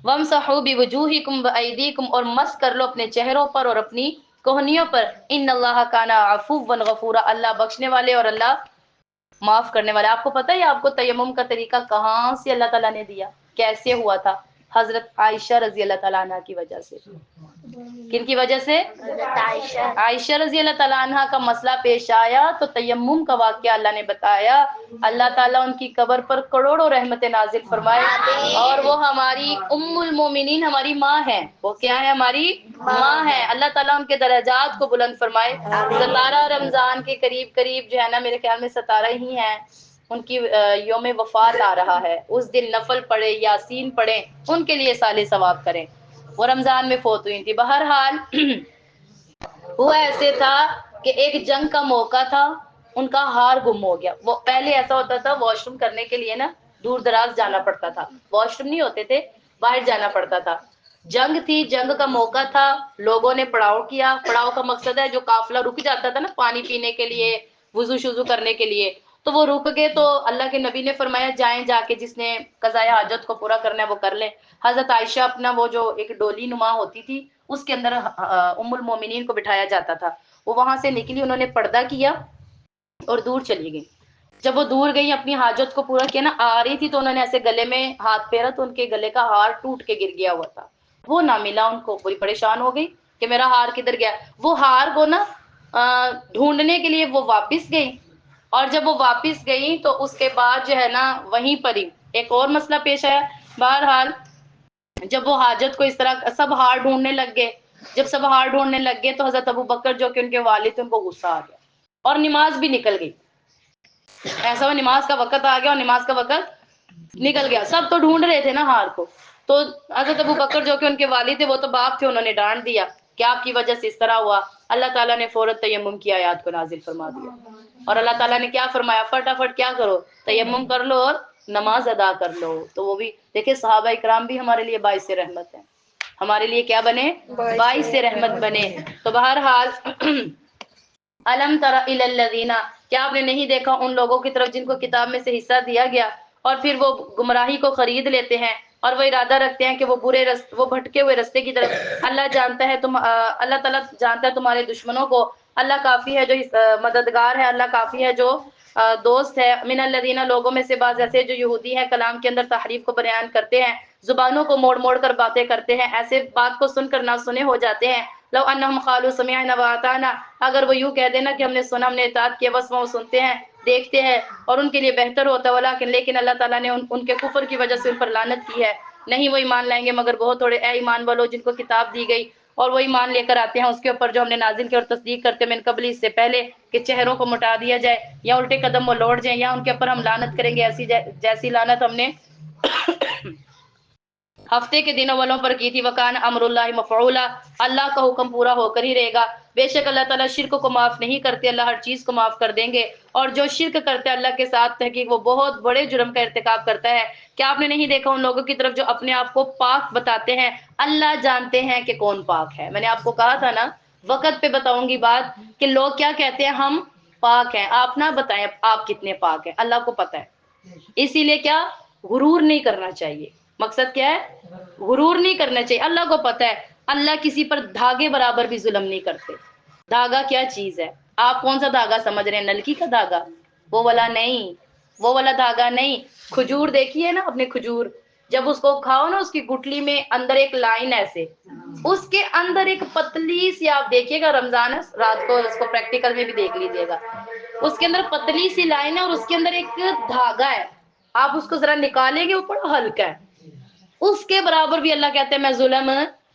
وَامْسَحُوا بِوُجُوهِكُمْ وَأَيْدِيكُمْ, اور مس کر لو اپنے چہروں پر اور اپنی کوہنیوں پر. ان اللہ کان عفوا غفورا, اللہ بخشنے والے اور اللہ معاف کرنے والا. آپ کو پتہ ہے آپ کو تیمم کا طریقہ کہاں سے اللہ تعالیٰ نے دیا, کیسے ہوا تھا؟ حضرت عائشہ رضی اللہ تعالیٰ عنہ کی وجہ سے. کن کی وجہ سے؟ عائشہ رضی اللہ تعالیٰ عنہ کا مسئلہ پیش آیا تو تیمم کا واقعہ اللہ نے بتایا. اللہ تعالیٰ ان کی قبر پر کروڑوں رحمتیں نازل فرمائے, اور وہ ہماری ام المومنین, ہماری ماں ہے. وہ کیا ہے؟ ہماری ماں ہے. اللہ تعالیٰ ان کے درجات کو بلند فرمائے. 17 رمضان کے قریب جو ہے نا, میرے خیال میں 17 ہی ہیں, ان کی یوم وفات آ رہا ہے. اس دن نفل پڑھے, یاسین پڑھیں, ان کے لیے صالح ثواب کریں. وہ رمضان میں فوت ہوئی تھی. بہرحال وہ ایسے تھا کہ ایک جنگ کا موقع تھا, ان کا ہار گم ہو گیا. وہ پہلے ایسا ہوتا تھا واش روم کرنے کے لیے نا دور دراز جانا پڑتا تھا, واش روم نہیں ہوتے تھے, باہر جانا پڑتا تھا. جنگ تھی, جنگ کا موقع تھا, لوگوں نے پڑاؤ کیا. پڑاؤ کا مقصد ہے جو قافلہ رک جاتا تھا نا پانی پینے کے لیے, وضو شوضو کرنے کے لیے, تو وہ رک گئے. تو اللہ کے نبی نے فرمایا جائیں, جا کے جس نے قضائے حاجت کو پورا کرنا ہے وہ کر لے. حضرت عائشہ اپنا وہ جو ایک ڈولی نما ہوتی تھی اس کے اندر ام المومنین کو بٹھایا جاتا تھا, وہ وہاں سے نکلی, انہوں نے پردہ کیا اور دور چلی گئی. جب وہ دور گئی اپنی حاجت کو پورا کیا نا, آ رہی تھی تو انہوں نے ایسے گلے میں ہاتھ پھیرا تو ان کے گلے کا ہار ٹوٹ کے گر گیا ہوا تھا. وہ نہ ملا ان کو, بڑی پریشان ہو گئی کہ میرا ہار کدھر گیا. وہ ہار کو نا ڈھونڈنے کے لیے وہ واپس گئی, اور جب وہ واپس گئی تو اس کے بعد جو ہے نا وہیں پر ہی ایک اور مسئلہ پیش آیا. بہرحال جب وہ حاجت کو اس طرح سب ہار ڈھونڈنے لگ گئے, جب سب ہار ڈھونڈنے لگ گئے تو حضرت ابو بکر جو کہ ان کے والد تھے, ان کو غصہ آ گیا اور نماز بھی نکل گئی. ایسا وہ نماز کا وقت آ گیا اور نماز کا وقت نکل گیا. سب تو ڈھونڈ رہے تھے نا ہار کو, تو حضرت ابو بکر جو کہ ان کے والد تھے, وہ تو باپ تھے, انہوں نے ڈانٹ دیا کہ آپ کی وجہ سے اس طرح ہوا. اللہ تعالیٰ نے فوراً تیمم کی آیات کو نازل فرما دیا, اور اللہ تعالیٰ نے کیا فرمایا, فٹافٹ کیا کرو, تیمم کر لو اور نماز ادا کر لو. تو وہ بھی دیکھیں, صحابہ اکرام بھی ہمارے لیے باعث رحمت ہیں, ہمارے لیے کیا بنے؟ باعث رحمت بنے. تو بہرحال الم تر الی الذین, کیا آپ نے نہیں دیکھا ان لوگوں کی طرف جن کو کتاب میں سے حصہ دیا گیا اور پھر وہ گمراہی کو خرید لیتے ہیں اور وہ ارادہ رکھتے ہیں کہ وہ وہ بھٹکے ہوئے رستے کی طرف. اللہ جانتا ہے اللہ تعالیٰ جانتا ہے تمہارے دشمنوں کو. اللہ کافی ہے جو مددگار ہے, اللہ کافی ہے جو دوست ہے. من الذین, لوگوں میں سے بعض ایسے جو یہودی ہیں, کلام کے اندر تحریف کو بیان کرتے ہیں, زبانوں کو موڑ موڑ کر باتیں کرتے ہیں, ایسے بات کو سن کر نہ سنے ہو جاتے ہیں. لو انہم قالوا سمعنا واطعنا, اگر وہ یوں کہہ دینا کہ ہم نے سنا, ہم نے اطاعت کیا, بس وہ سنتے ہیں دیکھتے ہیں اور ان کے لیے بہتر ہوتا. لیکن اللہ تعالیٰ نے ان کے کفر کی وجہ سے ان پر لعنت کی ہے. نہیں وہ ایمان لائیں گے مگر بہت تھوڑے. اے ایمان والو جن کو کتاب دی گئی اور وہ ایمان لے کر آتے ہیں اس کے اوپر جو ہم نے نازل کیا, اور تصدیق کرتے ہیں من قبل, اس سے پہلے کہ چہروں کو مٹا دیا جائے یا الٹے قدم وہ لوٹ جائیں, یا ان کے اوپر ہم لعنت کریں گے ایسی جیسی لعنت ہم نے ہفتے کے دنوں والوں پر کی تھی. وکان امر اللہ مفعولا, اللہ کا حکم پورا ہو کر ہی رہے گا. بے شک اللہ تعالیٰ شرک کو معاف نہیں کرتے, اللہ ہر چیز کو معاف کر دیں گے. اور جو شرک کرتا ہے اللہ کے ساتھ, تحقیق وہ بہت بڑے جرم کا ارتکاب کرتا ہے. کیا آپ نے نہیں دیکھا ان لوگوں کی طرف جو اپنے آپ کو پاک بتاتے ہیں, اللہ جانتے ہیں کہ کون پاک ہے. میں نے آپ کو کہا تھا نا, وقت پہ بتاؤں گی بات, کہ لوگ کیا کہتے ہیں, ہم پاک ہیں. آپ نہ بتائیں آپ کتنے پاک ہیں، اللہ کو پتہ ہے. اسی لیے کیا غرور نہیں کرنا چاہیے. مقصد کیا ہے؟ غرور نہیں کرنا چاہیے. اللہ کو پتہ ہے اللہ کسی پر دھاگے برابر بھی ظلم نہیں کرتے. دھاگا کیا چیز ہے؟ آپ کون سا دھاگا سمجھ رہے ہیں؟ نلکی کا دھاگا؟ وہ والا نہیں، وہ والا دھاگا نہیں. کھجور دیکھیے نا، اپنے کھجور جب اس کو کھاؤ نا، اس کی گٹلی میں اندر ایک لائن ایسے، اس کے اندر ایک پتلی سی، آپ دیکھیے گا رمضان ہے رات کو اس کو پریکٹیکل میں بھی دیکھ لیجیے گا، اس کے اندر پتلی سی لائن ہے اور اس کے اندر ایک دھاگا ہے. آپ اس کو ذرا نکالیں گے، وہ بڑا ہلکا ہے. اس کے برابر بھی اللہ کہتے ہیں میں ظلم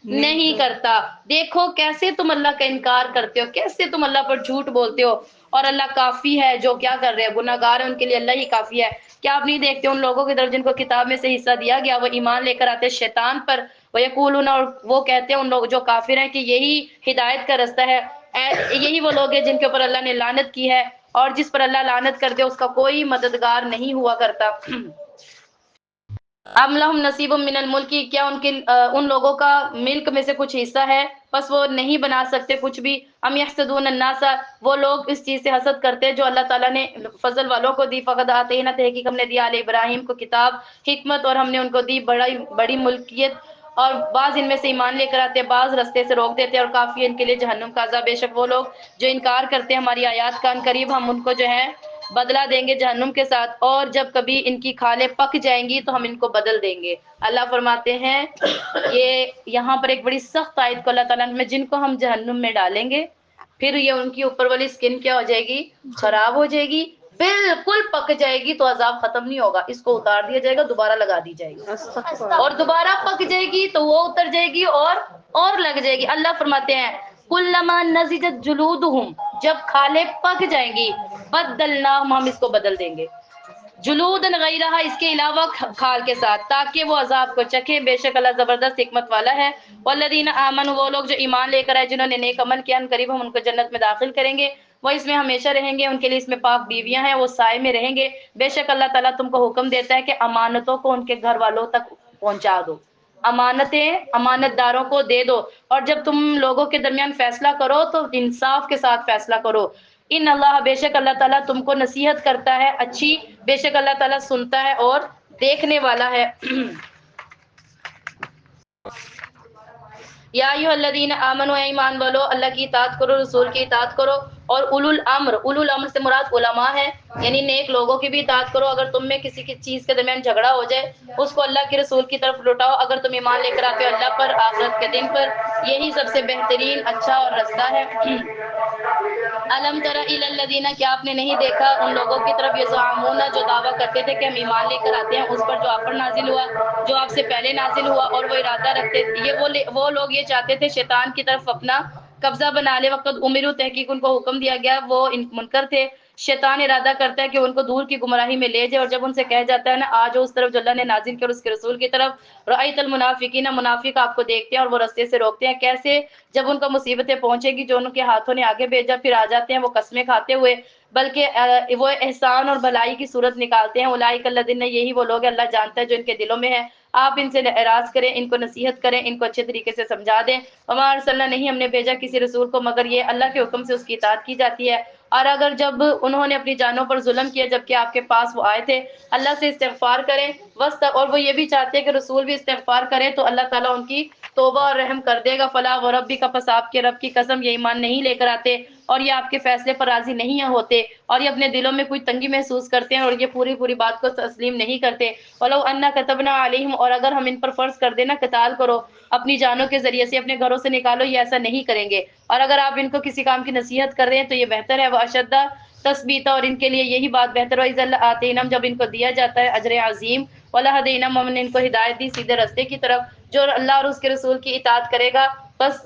نہیں کرتا. دیکھو کیسے تم اللہ کا انکار کرتے ہو، کیسے تم اللہ پر جھوٹ بولتے ہو. اور اللہ کافی ہے جو کیا کر رہے ہیں، گناہ گار ہیں ان کے لیے اللہ ہی کافی ہے. کیا آپ نہیں دیکھتے ان لوگوں کی طرف جن کو کتاب میں سے حصہ دیا گیا، وہ ایمان لے کر آتے شیطان پر، وَيَقُولُونَ، اور وہ کہتے ہیں ان لوگ جو کافر ہیں کہ یہی ہدایت کا رستہ ہے. یہی وہ لوگ ہیں جن کے اوپر اللہ نے لعنت کی ہے، اور جس پر اللہ لعنت کر دے اس کا کوئی مددگار نہیں ہوا کرتا. ام لہم نصیب من الملک، کیا ان لوگوں کا ملک میں سے کچھ حصہ ہے، بس وہ نہیں بنا سکتے کچھ بھی. ام یحسدون الناس، وہ لوگ اس چیز سے حسد کرتے ہیں جو اللہ تعالیٰ نے فضل والوں کو دی. فقد آتینا، تحقیق ہم نے دیا آل ابراہیم کو کتاب، حکمت، اور ہم نے ان کو دی بڑی ملکیت. اور بعض ان میں سے ایمان لے کر آتے، بعض رستے سے روک دیتے، اور کافی ہے ان کے لیے جہنم کا عذاب. بے شک وہ لوگ جو انکار کرتے ہیں ہماری آیات کا، ان قریب ہم ان کو جو ہے بدلہ دیں گے جہنم کے ساتھ، اور جب کبھی ان کی کھالیں پک جائیں گی تو ہم ان کو بدل دیں گے. اللہ فرماتے ہیں یہ یہاں پر ایک بڑی سخت آیت کو اللہ تعالیٰ نے، جن کو ہم جہنم میں ڈالیں گے پھر یہ ان کی اوپر والی سکن کیا ہو جائے گی؟ خراب ہو جائے گی، بالکل پک جائے گی. تو عذاب ختم نہیں ہوگا، اس کو اتار دیا جائے گا، دوبارہ لگا دی جائے گی، اور دوبارہ پک جائے گی تو وہ اتر جائے گی اور لگ جائے گی. اللہ فرماتے ہیں کلما نضجت جلودہم، جب کھالیں پک جائیں گی، بدلناہم، ہم اس کو بدل دیں گے جلودن غیرہا، اس کے علاوہ کھال کے ساتھ، تاکہ وہ عذاب کو چکھے. بے شک اللہ زبردست حکمت والا ہے. والذین آمنوا، وہ لوگ جو ایمان لے کر آئے جنہوں نے نیک عمل کیا، ان قریب ہم ان کو جنت میں داخل کریں گے. وہ اس میں ہمیشہ رہیں گے، ان کے لیے اس میں پاک بیویاں ہیں، وہ سائے میں رہیں گے. بے شک اللہ تعالیٰ تم کو حکم دیتا ہے کہ امانتوں کو ان کے گھر والوں تک پہنچا دو، امانتیں امانت داروں کو دے دو. اور جب تم لوگوں کے درمیان فیصلہ کرو تو انصاف کے ساتھ فیصلہ کرو. ان اللہ، بے شک اللہ تعالیٰ تم کو نصیحت کرتا ہے اچھی، بے شک اللہ تعالیٰ سنتا ہے اور دیکھنے والا ہے. یا ایھا الذین آمنوا، اے ایمان والو، اللہ کی اطاعت کرو، رسول کی اطاعت کرو. اور اولو الامر سے مراد علماء ہے، یعنی نیک لوگوں کی بھی اطاعت کرو. اگر تم میں کسی کی چیز کے درمیان جھگڑا ہو جائے، اس کو اللہ کے رسول کی طرف لوٹاؤ. اگر تم ایمان لے کر آتے ہو اللہ پر، آخرت کے دن پر، یہی سب سے بہترین اچھا اور رستہ ہے. الم تر الی الذین، کیا آپ نے نہیں دیکھا ان لوگوں کی طرف، یزعمون، جو دعویٰ کرتے تھے کہ ہم ایمان لے کر آتے ہیں اس پر جو آپ پر نازل ہوا، جو آپ سے پہلے نازل ہوا. اور وہ ارادہ رکھتے تھے، وہ لوگ یہ چاہتے تھے شیطان کی طرف اپنا قبضہ بنا لے. وقت امروا، تحقیق ان کو حکم دیا گیا، وہ منکر تھے. شیطان ارادہ کرتا ہے کہ ان کو دور کی گمراہی میں لے جائے، اور جب ان سے کہہ جاتا ہے نا آ جاؤ اس طرف جو اللہ نے نازل کیا اور اس کے رسول کی طرف، رأیت المنافقین، منافق آپ کو دیکھتے ہیں اور وہ رستے سے روکتے ہیں. کیسے؟ جب ان کو مصیبتیں پہنچے گی جو ان کے ہاتھوں نے آگے بھیجا، پھر آ جاتے ہیں وہ قسمیں کھاتے ہوئے، بلکہ وہ احسان اور بھلائی کی صورت نکالتے ہیں. اولئک الذین، یہی وہ لوگ اللہ جانتا ہے جو ان کے دلوں میں ہے. آپ ان سے اعراض کریں، ان کو نصیحت کریں، ان کو اچھے طریقے سے سمجھا دیں. وما ارسلنا، نہیں ہم نے بھیجا کسی رسول کو مگر یہ اللہ کے حکم سے اس کی اطاعت کی جاتی ہے. اور اگر جب انہوں نے اپنی جانوں پر ظلم کیا جبکہ آپ کے پاس وہ آئے تھے، اللہ سے استغفار کریں، اور وہ یہ بھی چاہتے ہیں کہ رسول بھی استغفار کریں، تو اللہ تعالیٰ ان کی توبہ اور رحم کر دے گا. فلا وربک، پس آپ کے رب کی قسم یہ ایمان نہیں لے کر آتے اور یہ آپ کے فیصلے پر راضی نہیں ہوتے، اور یہ اپنے دلوں میں کوئی تنگی محسوس کرتے ہیں اور یہ پوری بات کو تسلیم نہیں کرتے. ولو انا كتبنا علیہم، اور اگر ہم ان پر فرض کر دینا قتال کرو، اپنی جانوں کے ذریعے سے اپنے گھروں سے نکالو، یہ ایسا نہیں کریں گے. اور اگر آپ ان کو کسی کام کی نصیحت کر رہے ہیں تو یہ بہتر ہے. وہ اشدہ تثبیتا، اور ان کے لیے یہی بات بہتر ہو، اذا آتینم، جب ان کو دیا جاتا ہے اجر عظیم. ولہدینم، ہم نے ان کو ہدایت دی سیدھے راستے کی طرف. جو اللہ اور اس کے رسول کی اطاعت کرے گا، بس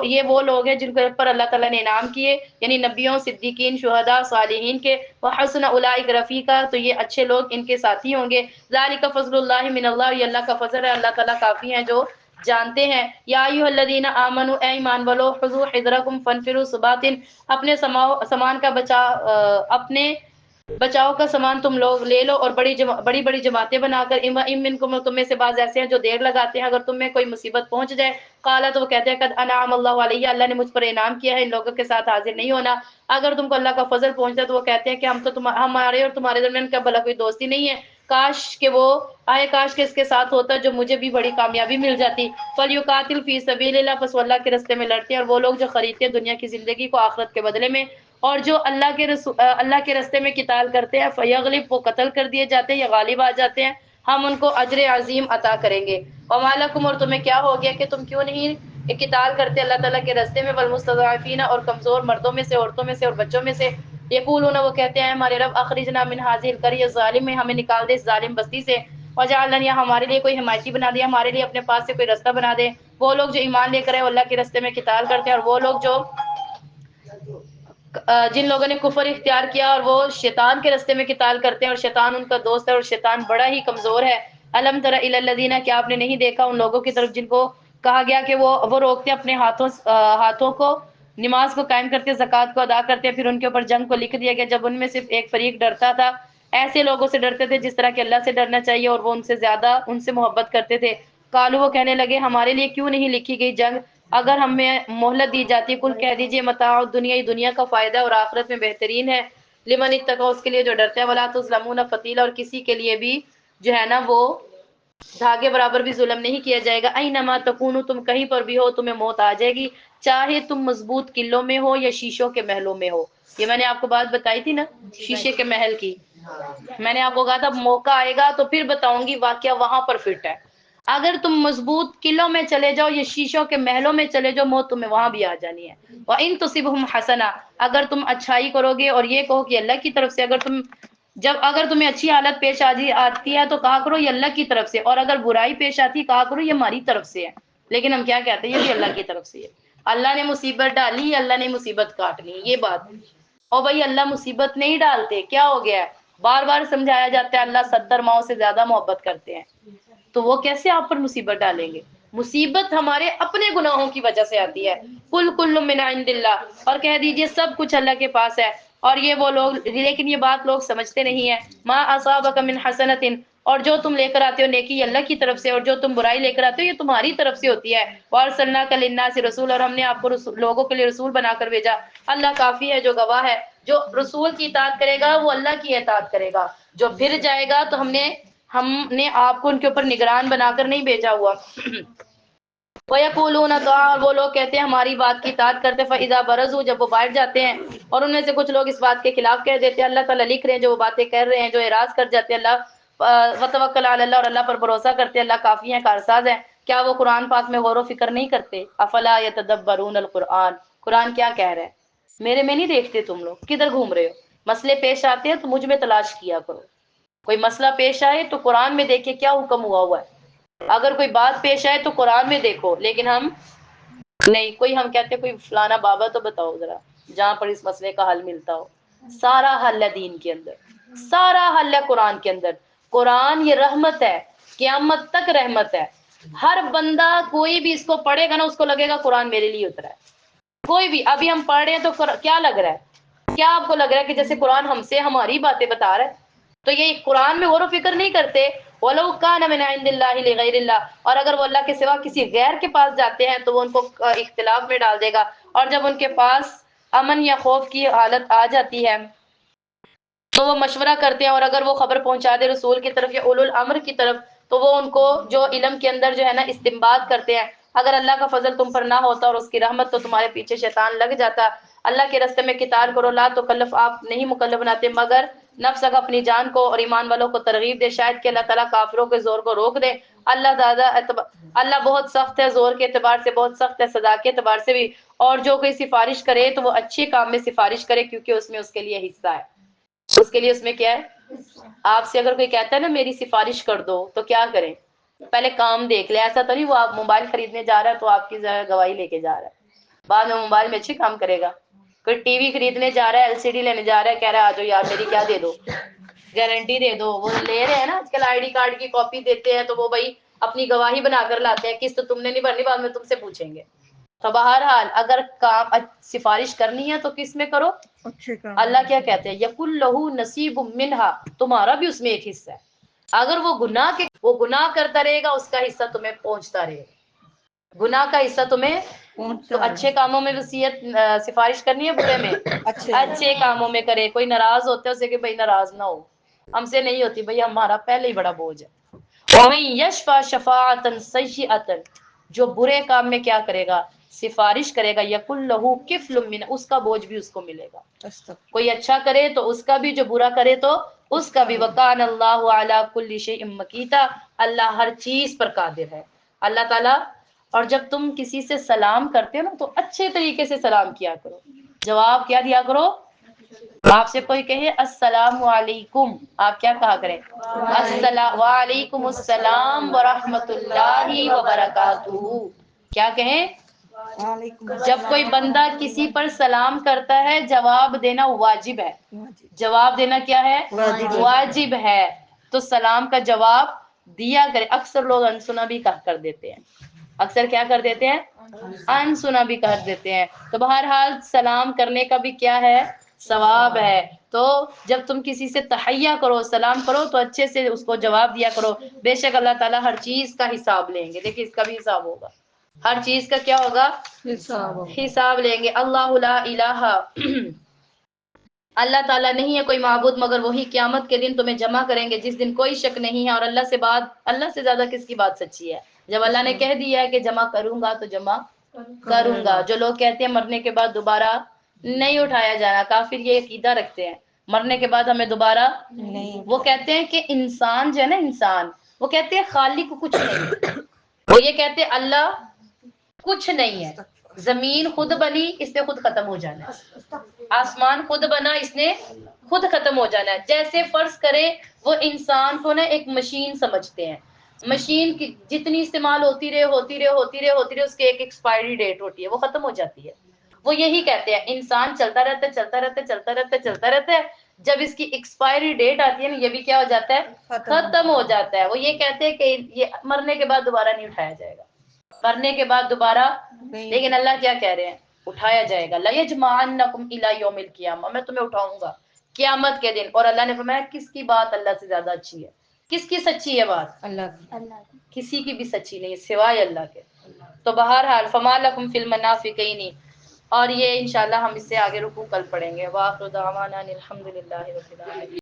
یہ وہ لوگ ہیں جن کے اوپر اللہ تعالیٰ نے انعام کیے، یعنی نبیوں، صدیقین، شہداء، صالحین کے. وحسن اولئک رفیقا، تو یہ اچھے لوگ ان کے ساتھی ہوں گے. ذالک فضل اللہ من اللہ، یہ اللہ کا فضل ہے، اللہ تعالیٰ کافی ہیں جو جانتے ہیں. یا ایھا الذین آمنوا، اے ایمان والو، خذوا حذرکم فانفروا ثبات، اپنے سامان کا بچا، اپنے بچاؤ کا سامان تم لوگ لے لو اور بڑی بڑی جماعتیں بنا کر منکم، تم میں سے بعض ایسے ہیں جو دیر لگاتے ہیں اگر تم میں کوئی مصیبت پہنچ جائے، قالا تو وہ کہتے ہیں قد انعم اللہ علیہ، اللہ نے مجھ پر انعام کیا ہے، ان لوگوں کے ساتھ حاضر نہیں ہونا۔ اگر تم کو اللہ کا فضل پہنچتا ہے تو وہ کہتے ہیں کہ ہمارے اور تمہارے درمیان کیا بھلا کوئی دوستی نہیں ہے، کاش کہ وہ آئے، کاش کہ اس کے ساتھ ہوتا جو مجھے بھی بڑی کامیابی مل جاتی۔ فلیقاتل فی سبیل اللہ، پس وہ اللہ کے راستے میں لڑتے ہیں، اور وہ لوگ جو خریدتے ہیں دنیا کی زندگی کو آخرت کے بدلے میں، اور جو اللہ کے راستے میں قتال کرتے ہیں فیغلب، وہ قتل کر دیے جاتے ہیں یا غالب آ جاتے ہیں، ہم ان کو اجر عظیم عطا کریں گے۔ وما لکم، اور تمہیں کیا ہو گیا کہ تم کیوں نہیں قتال کرتے اللہ تعالیٰ کے راستے میں، والمستضعفین، اور کمزور مردوں میں سے، عورتوں میں سے اور بچوں میں سے، یقولون، وہ کہتے ہیں ہمارے رب اخرجنا من هذه القرية الظالم میں، ہمیں نکال دے اس ظالم بستی سے، وجعل لنا، ہمارے لیے کوئی حمایتی بنا دے، ہمارے لیے اپنے پاس سے کوئی راستہ بنا دے۔ وہ لوگ جو ایمان لے کر ہیں اللہ کے راستے میں قتال کرتے ہیں، اور وہ لوگ جو جن لوگوں نے کفر اختیار کیا اور وہ شیطان کے راستے میں قتال کرتے ہیں اور شیطان ان کا دوست ہے اور شیطان بڑا ہی کمزور ہے۔ الم تر الی الذین، کیا آپ نے نہیں دیکھا ان لوگوں کی طرف جن کو کہا گیا کہ وہ روکتے اپنے ہاتھوں کو، نماز کو قائم کرتے، زکوٰۃ کو ادا کرتے، پھر ان کے اوپر جنگ کو لکھ دیا گیا جب ان میں صرف ایک فریق ڈرتا تھا۔ ایسے لوگوں سے ڈرتے تھے جس طرح کہ اللہ سے ڈرنا چاہیے، اور وہ ان سے محبت کرتے تھے۔ قالو، وہ کہنے لگے ہمارے لیے کیوں نہیں لکھی گئی جنگ، اگر ہمیں مہلت دی جاتی۔ کل کہہ دیجئے متاع الدنیا، یہ دنیا کا فائدہ اور آخرت میں بہترین ہے، لمن اتقوا، اس کے لیے جو ڈرتے ہیں، ولا تظلمون فتیلا، اور کسی کے لیے بھی جو ہے نا وہ دھاگے برابر بھی ظلم نہیں کیا جائے گا۔ اینما تکونوا، تم کہیں پر بھی ہو تمہیں موت آ جائے گی، چاہے تم مضبوط قلعوں میں ہو یا شیشوں کے محلوں میں ہو۔ یہ میں نے آپ کو بات بتائی تھی نا شیشے کے محل کی، میں نے آپ کو کہا تھا موقع آئے گا تو پھر بتاؤں گی واقعہ وہاں پر فٹ ہے۔ اگر تم مضبوط قلعوں میں چلے جاؤ یا شیشوں کے محلوں میں چلے جاؤ، موت تمہیں وہاں بھی آ جانی ہے۔ وَإِن تُصِبْهُمْ حَسَنَةٌ، اگر تم اچھائی کرو گے اور یہ کہو کہ اللہ کی طرف سے، اگر تمہیں اچھی حالت پیش آتی ہے تو کہا کرو یہ اللہ کی طرف سے، اور اگر برائی پیش آتی کہا کرو یہ ہماری طرف سے ہے۔ لیکن ہم کیا کہتے ہیں، یہ بھی اللہ کی طرف سے ہے، اللہ نے مصیبت ڈالی، اللہ نے مصیبت کاٹ لی، یہ بات۔ اور بھائی اللہ مصیبت نہیں ڈالتے، کیا ہو گیا ہے، بار بار سمجھایا جاتا ہے اللہ 70 ماؤں سے زیادہ محبت کرتے ہیں، تو وہ کیسے آپ پر مصیبت ڈالیں گے؟ مصیبت ہمارے اپنے گناہوں کی وجہ سے آتی ہے۔ کل من عند اللہ، اور کہہ دیجئے سب کچھ اللہ کے پاس ہے۔ اور یہ وہ لوگ، لیکن یہ بات لوگ سمجھتے نہیں ہیں۔ ما اصابک من حسنۃ، اور جو تم لے کر آتے ہو نیکی یہ اللہ کی طرف سے، اور جو تم برائی لے کر آتے ہو یہ تمہاری طرف سے ہوتی ہے۔ وارسلناک للناس رسول، اور ہم نے آپ کو لوگوں کے لیے رسول بنا کر بھیجا۔ اللہ کافی ہے جو گواہ ہے، جو رسول کی اطاعت کرے گا وہ اللہ کی اطاعت کرے گا، جو پھر جائے گا تو ہم نے آپ کو ان کے اوپر نگران بنا کر نہیں بھیجا ہوا۔ وَيَقُولُونَ طَاعَةٌ، وہ لوگ کہتے ہیں ہماری بات کی اطاعت کرتے، فَإِذَا بَرَزُوا، جب وہ باہر جاتے ہیں، اور ان میں سے کچھ لوگ اس بات کے خلاف کہہ دیتے ہیں، اللہ تعالیٰ لکھ رہے ہیں جو وہ باتیں کر رہے ہیں، جو اعراض کر جاتے ہیں، اللہ وَتَوَكَّلْ عَلَى اللَّهِ، اور اللہ پر بھروسہ کرتے ہیں، اللہ کافی ہے، کارساز ہے۔ کیا وہ قرآن پاک میں غور و فکر نہیں کرتے؟ افلا يتدبرون القرآن، قرآن کیا کہہ رہے ہیں، میرے میں نہیں دیکھتے تم لوگ، کدھر گھوم رہے ہو؟ مسئلے پیش آتے ہیں تو مجھ میں تلاش کیا کرو، کوئی مسئلہ پیش آئے تو قرآن میں دیکھے کیا حکم ہوا ہے، اگر کوئی بات پیش آئے تو قرآن میں دیکھو، لیکن ہم نہیں، ہم کہتے کوئی فلانا بابا تو بتاؤ ذرا جہاں پر اس مسئلے کا حل ملتا ہو۔ سارا حل ہے دین کے اندر، سارا حل ہے قرآن کے اندر۔ قرآن یہ رحمت ہے، قیامت تک رحمت ہے۔ ہر بندہ کوئی بھی اس کو پڑھے گا نا اس کو لگے گا قرآن میرے لیے اترا ہے۔ کوئی بھی ابھی ہم پڑھ رہے ہیں تو کیا لگ رہا ہے، کیا آپ کو لگ رہا ہے کہ جیسے قرآن ہم سے ہماری باتیں بتا رہا ہے؟ تو یہ قرآن میں غور و فکر نہیں کرتے۔ وَلَوْ كَانَ مِنْ عِنْدِ اللَّهِ لِغَيْرِ اللَّهِ، اور اگر وہ اللہ کے سوا کسی غیر کے پاس جاتے ہیں تو وہ ان کو اختلاف میں ڈال دے گا، اور جب ان کے پاس امن یا خوف کی حالت آ جاتی ہے تو وہ مشورہ کرتے ہیں، اور اگر وہ خبر پہنچا دے رسول کی طرف یا اولو الامر کی طرف تو وہ ان کو جو علم کے اندر جو ہے نا استنباط کرتے ہیں۔ اگر اللہ کا فضل تم پر نہ ہوتا اور اس کی رحمت تو تمہارے پیچھے شیطان لگ جاتا۔ اللہ کے راستے میں قتال کرو، لا تکلف، آپ نہیں مکلف بناتے مگر نفس کا، اپنی جان کو، اور ایمان والوں کو ترغیب دے، شاید کہ اللہ تعالیٰ کافروں کے زور کو روک دے۔ اللہ بہت سخت ہے، زور کے اعتبار سے بہت سخت ہے، سزا کے اعتبار سے بھی۔ اور جو کوئی سفارش کرے تو وہ اچھے کام میں سفارش کرے، کیونکہ اس میں اس کے لیے حصہ ہے، اس کے لیے اس میں کیا ہے۔ آپ سے اگر کوئی کہتا ہے نا میری سفارش کر دو تو کیا کریں، پہلے کام دیکھ لیں۔ ایسا تو نہیں وہ آپ موبائل خریدنے جا رہا ہے تو آپ کی گواہی لے کے جا رہا ہے، بعد میں موبائل میں اچھے کام کرے گا۔ کوئی ٹی وی خریدنے جا رہا ہے، LCD لینے جا رہا ہے، کہہ رہا ہے آ جاؤ یار میری کیا دے دو، گارنٹی دے دو، وہ لے رہے ہیں نا آج کل ID کارڈ کی کاپی دیتے ہیں تو وہ بھائی اپنی گواہی بنا کر لاتے ہیں، قسط تم نے نہیں بھرنی بعد میں تم سے پوچھیں گے۔ تو بہرحال اگر کام سفارش کرنی ہے تو کس میں کرو؟ اچھے کام اللہ کیا کہتے ہیں یقل لہو نصیب منہا، تمہارا بھی اس میں ایک حصہ ہے. اگر وہ گناہ کرتا رہے گا اس کا حصہ تمہیں پہنچتا رہے گا، گناہ کا حصہ تمہیں. پہنچتا تو اچھے کاموں میں وصیت سفارش کرنی ہے، برے میں اچھے کاموں میں کرے. کوئی ناراض ہوتا ہے اسے کہ بھائی ناراض نہ ہو، ہم سے نہیں ہوتی بھائی، ہمارا پہلے ہی بڑا بوجھ ہے. وَمَن يَشْفَعْ شَفَاعَةً سَيِّئَةً، جو برے کام میں کیا کرے گا؟ سفارش کرے گا. یقل لہو کفل من، اس کا بوجھ بھی اس کو ملے گا. کوئی اچھا کرے تو اس کا بھی، جو برا کرے تو اس کا بھی. وَقَانَ اللَّهُ عَلَى كُلِّ شَيْءٍ مَقِيتًا، اللہ ہر چیز پر قادر ہے اللہ تعالیٰ. اور جب تم کسی سے سلام کرتے ہو نا تو اچھے طریقے سے سلام کیا کرو. جواب کیا دیا کرو؟ آپ سے کوئی کہے السلام علیکم، آپ کیا کہا کریں؟ وعلیکم السلام ورحمۃ اللہ وبرکاتہ. کیا کہیں؟ جب کوئی بندہ کسی پر سلام کرتا ہے جواب دینا واجب ہے. جواب دینا کیا ہے؟ واجب ہے. تو سلام کا جواب دیا کرے. اکثر لوگ انسنا بھی کر دیتے ہیں، اکثر کیا کر دیتے ہیں؟ انسنا بھی کر دیتے ہیں. تو بہرحال سلام کرنے کا بھی کیا ہے؟ ثواب ہے. تو جب تم کسی سے تحیہ کرو، سلام کرو، تو اچھے سے اس کو جواب دیا کرو. بے شک اللہ تعالیٰ ہر چیز کا حساب لیں گے. دیکھیں اس کا بھی حساب ہوگا، ہر چیز کا کیا ہوگا؟ حساب لیں گے. اللہ لا الہ، اللہ تعالیٰ نہیں ہے کوئی معبود مگر وہی. قیامت کے دن تمہیں جمع کریں گے جس دن کوئی شک نہیں ہے. اور اللہ سے زیادہ کس کی بات سچی ہے؟ جب اللہ نے کہہ دیا ہے کہ جمع کروں گا تو جمع کروں گا. جو لوگ کہتے ہیں مرنے کے بعد دوبارہ نہیں اٹھایا جانا، کافر یہ عقیدہ رکھتے ہیں مرنے کے بعد ہمیں دوبارہ نہیں. وہ کہتے ہیں کہ انسان جو ہے نا، انسان، وہ کہتے ہیں خالق کچھ نہیں ہے. وہ یہ کہتے ہیں اللہ کچھ نہیں ہے. زمین خود بنی، اس نے خود ختم ہو جانا ہے. آسمان خود بنا، اس نے خود ختم ہو جانا ہے. جیسے فرض کرے وہ انسان کو نا ایک مشین سمجھتے ہیں. مشین کی جتنی استعمال ہوتی رہے اس کی ایک ایکسپائری ڈیٹ ہوتی ہے، وہ ختم ہو جاتی ہے. وہ یہی کہتے ہیں انسان چلتا رہتا ہے. جب اس کی ایکسپائری ڈیٹ آتی ہے نا، یہ بھی کیا ہو جاتا ہے؟ ختم ہو جاتا ہے. وہ یہ کہتے ہیں کہ یہ مرنے کے بعد دوبارہ نہیں اٹھایا جائے گا، مرنے کے بعد دوبارہ. لیکن اللہ کیا کہہ رہے ہیں؟ اٹھایا جائے گا. لَيَجْمَعَنَّكُمْ إِلَىٰ يَوْمِ الْقِيَامَةِ، میں تمہیں اٹھاؤں گا قیامت کے دن. اور اللہ نے فرمایا کس کی بات اللہ سے زیادہ اچھی ہے؟ کس کی سچی ہے بات؟ اللہ. کسی کی بھی سچی نہیں سوائے اللہ کے. تو بہرحال فما لکم فی المنافقین، اور یہ انشاءاللہ ہم اس سے آگے رکوع کل پڑھیں گے. وآخر دعوانا الحمدللہ رب العالمین.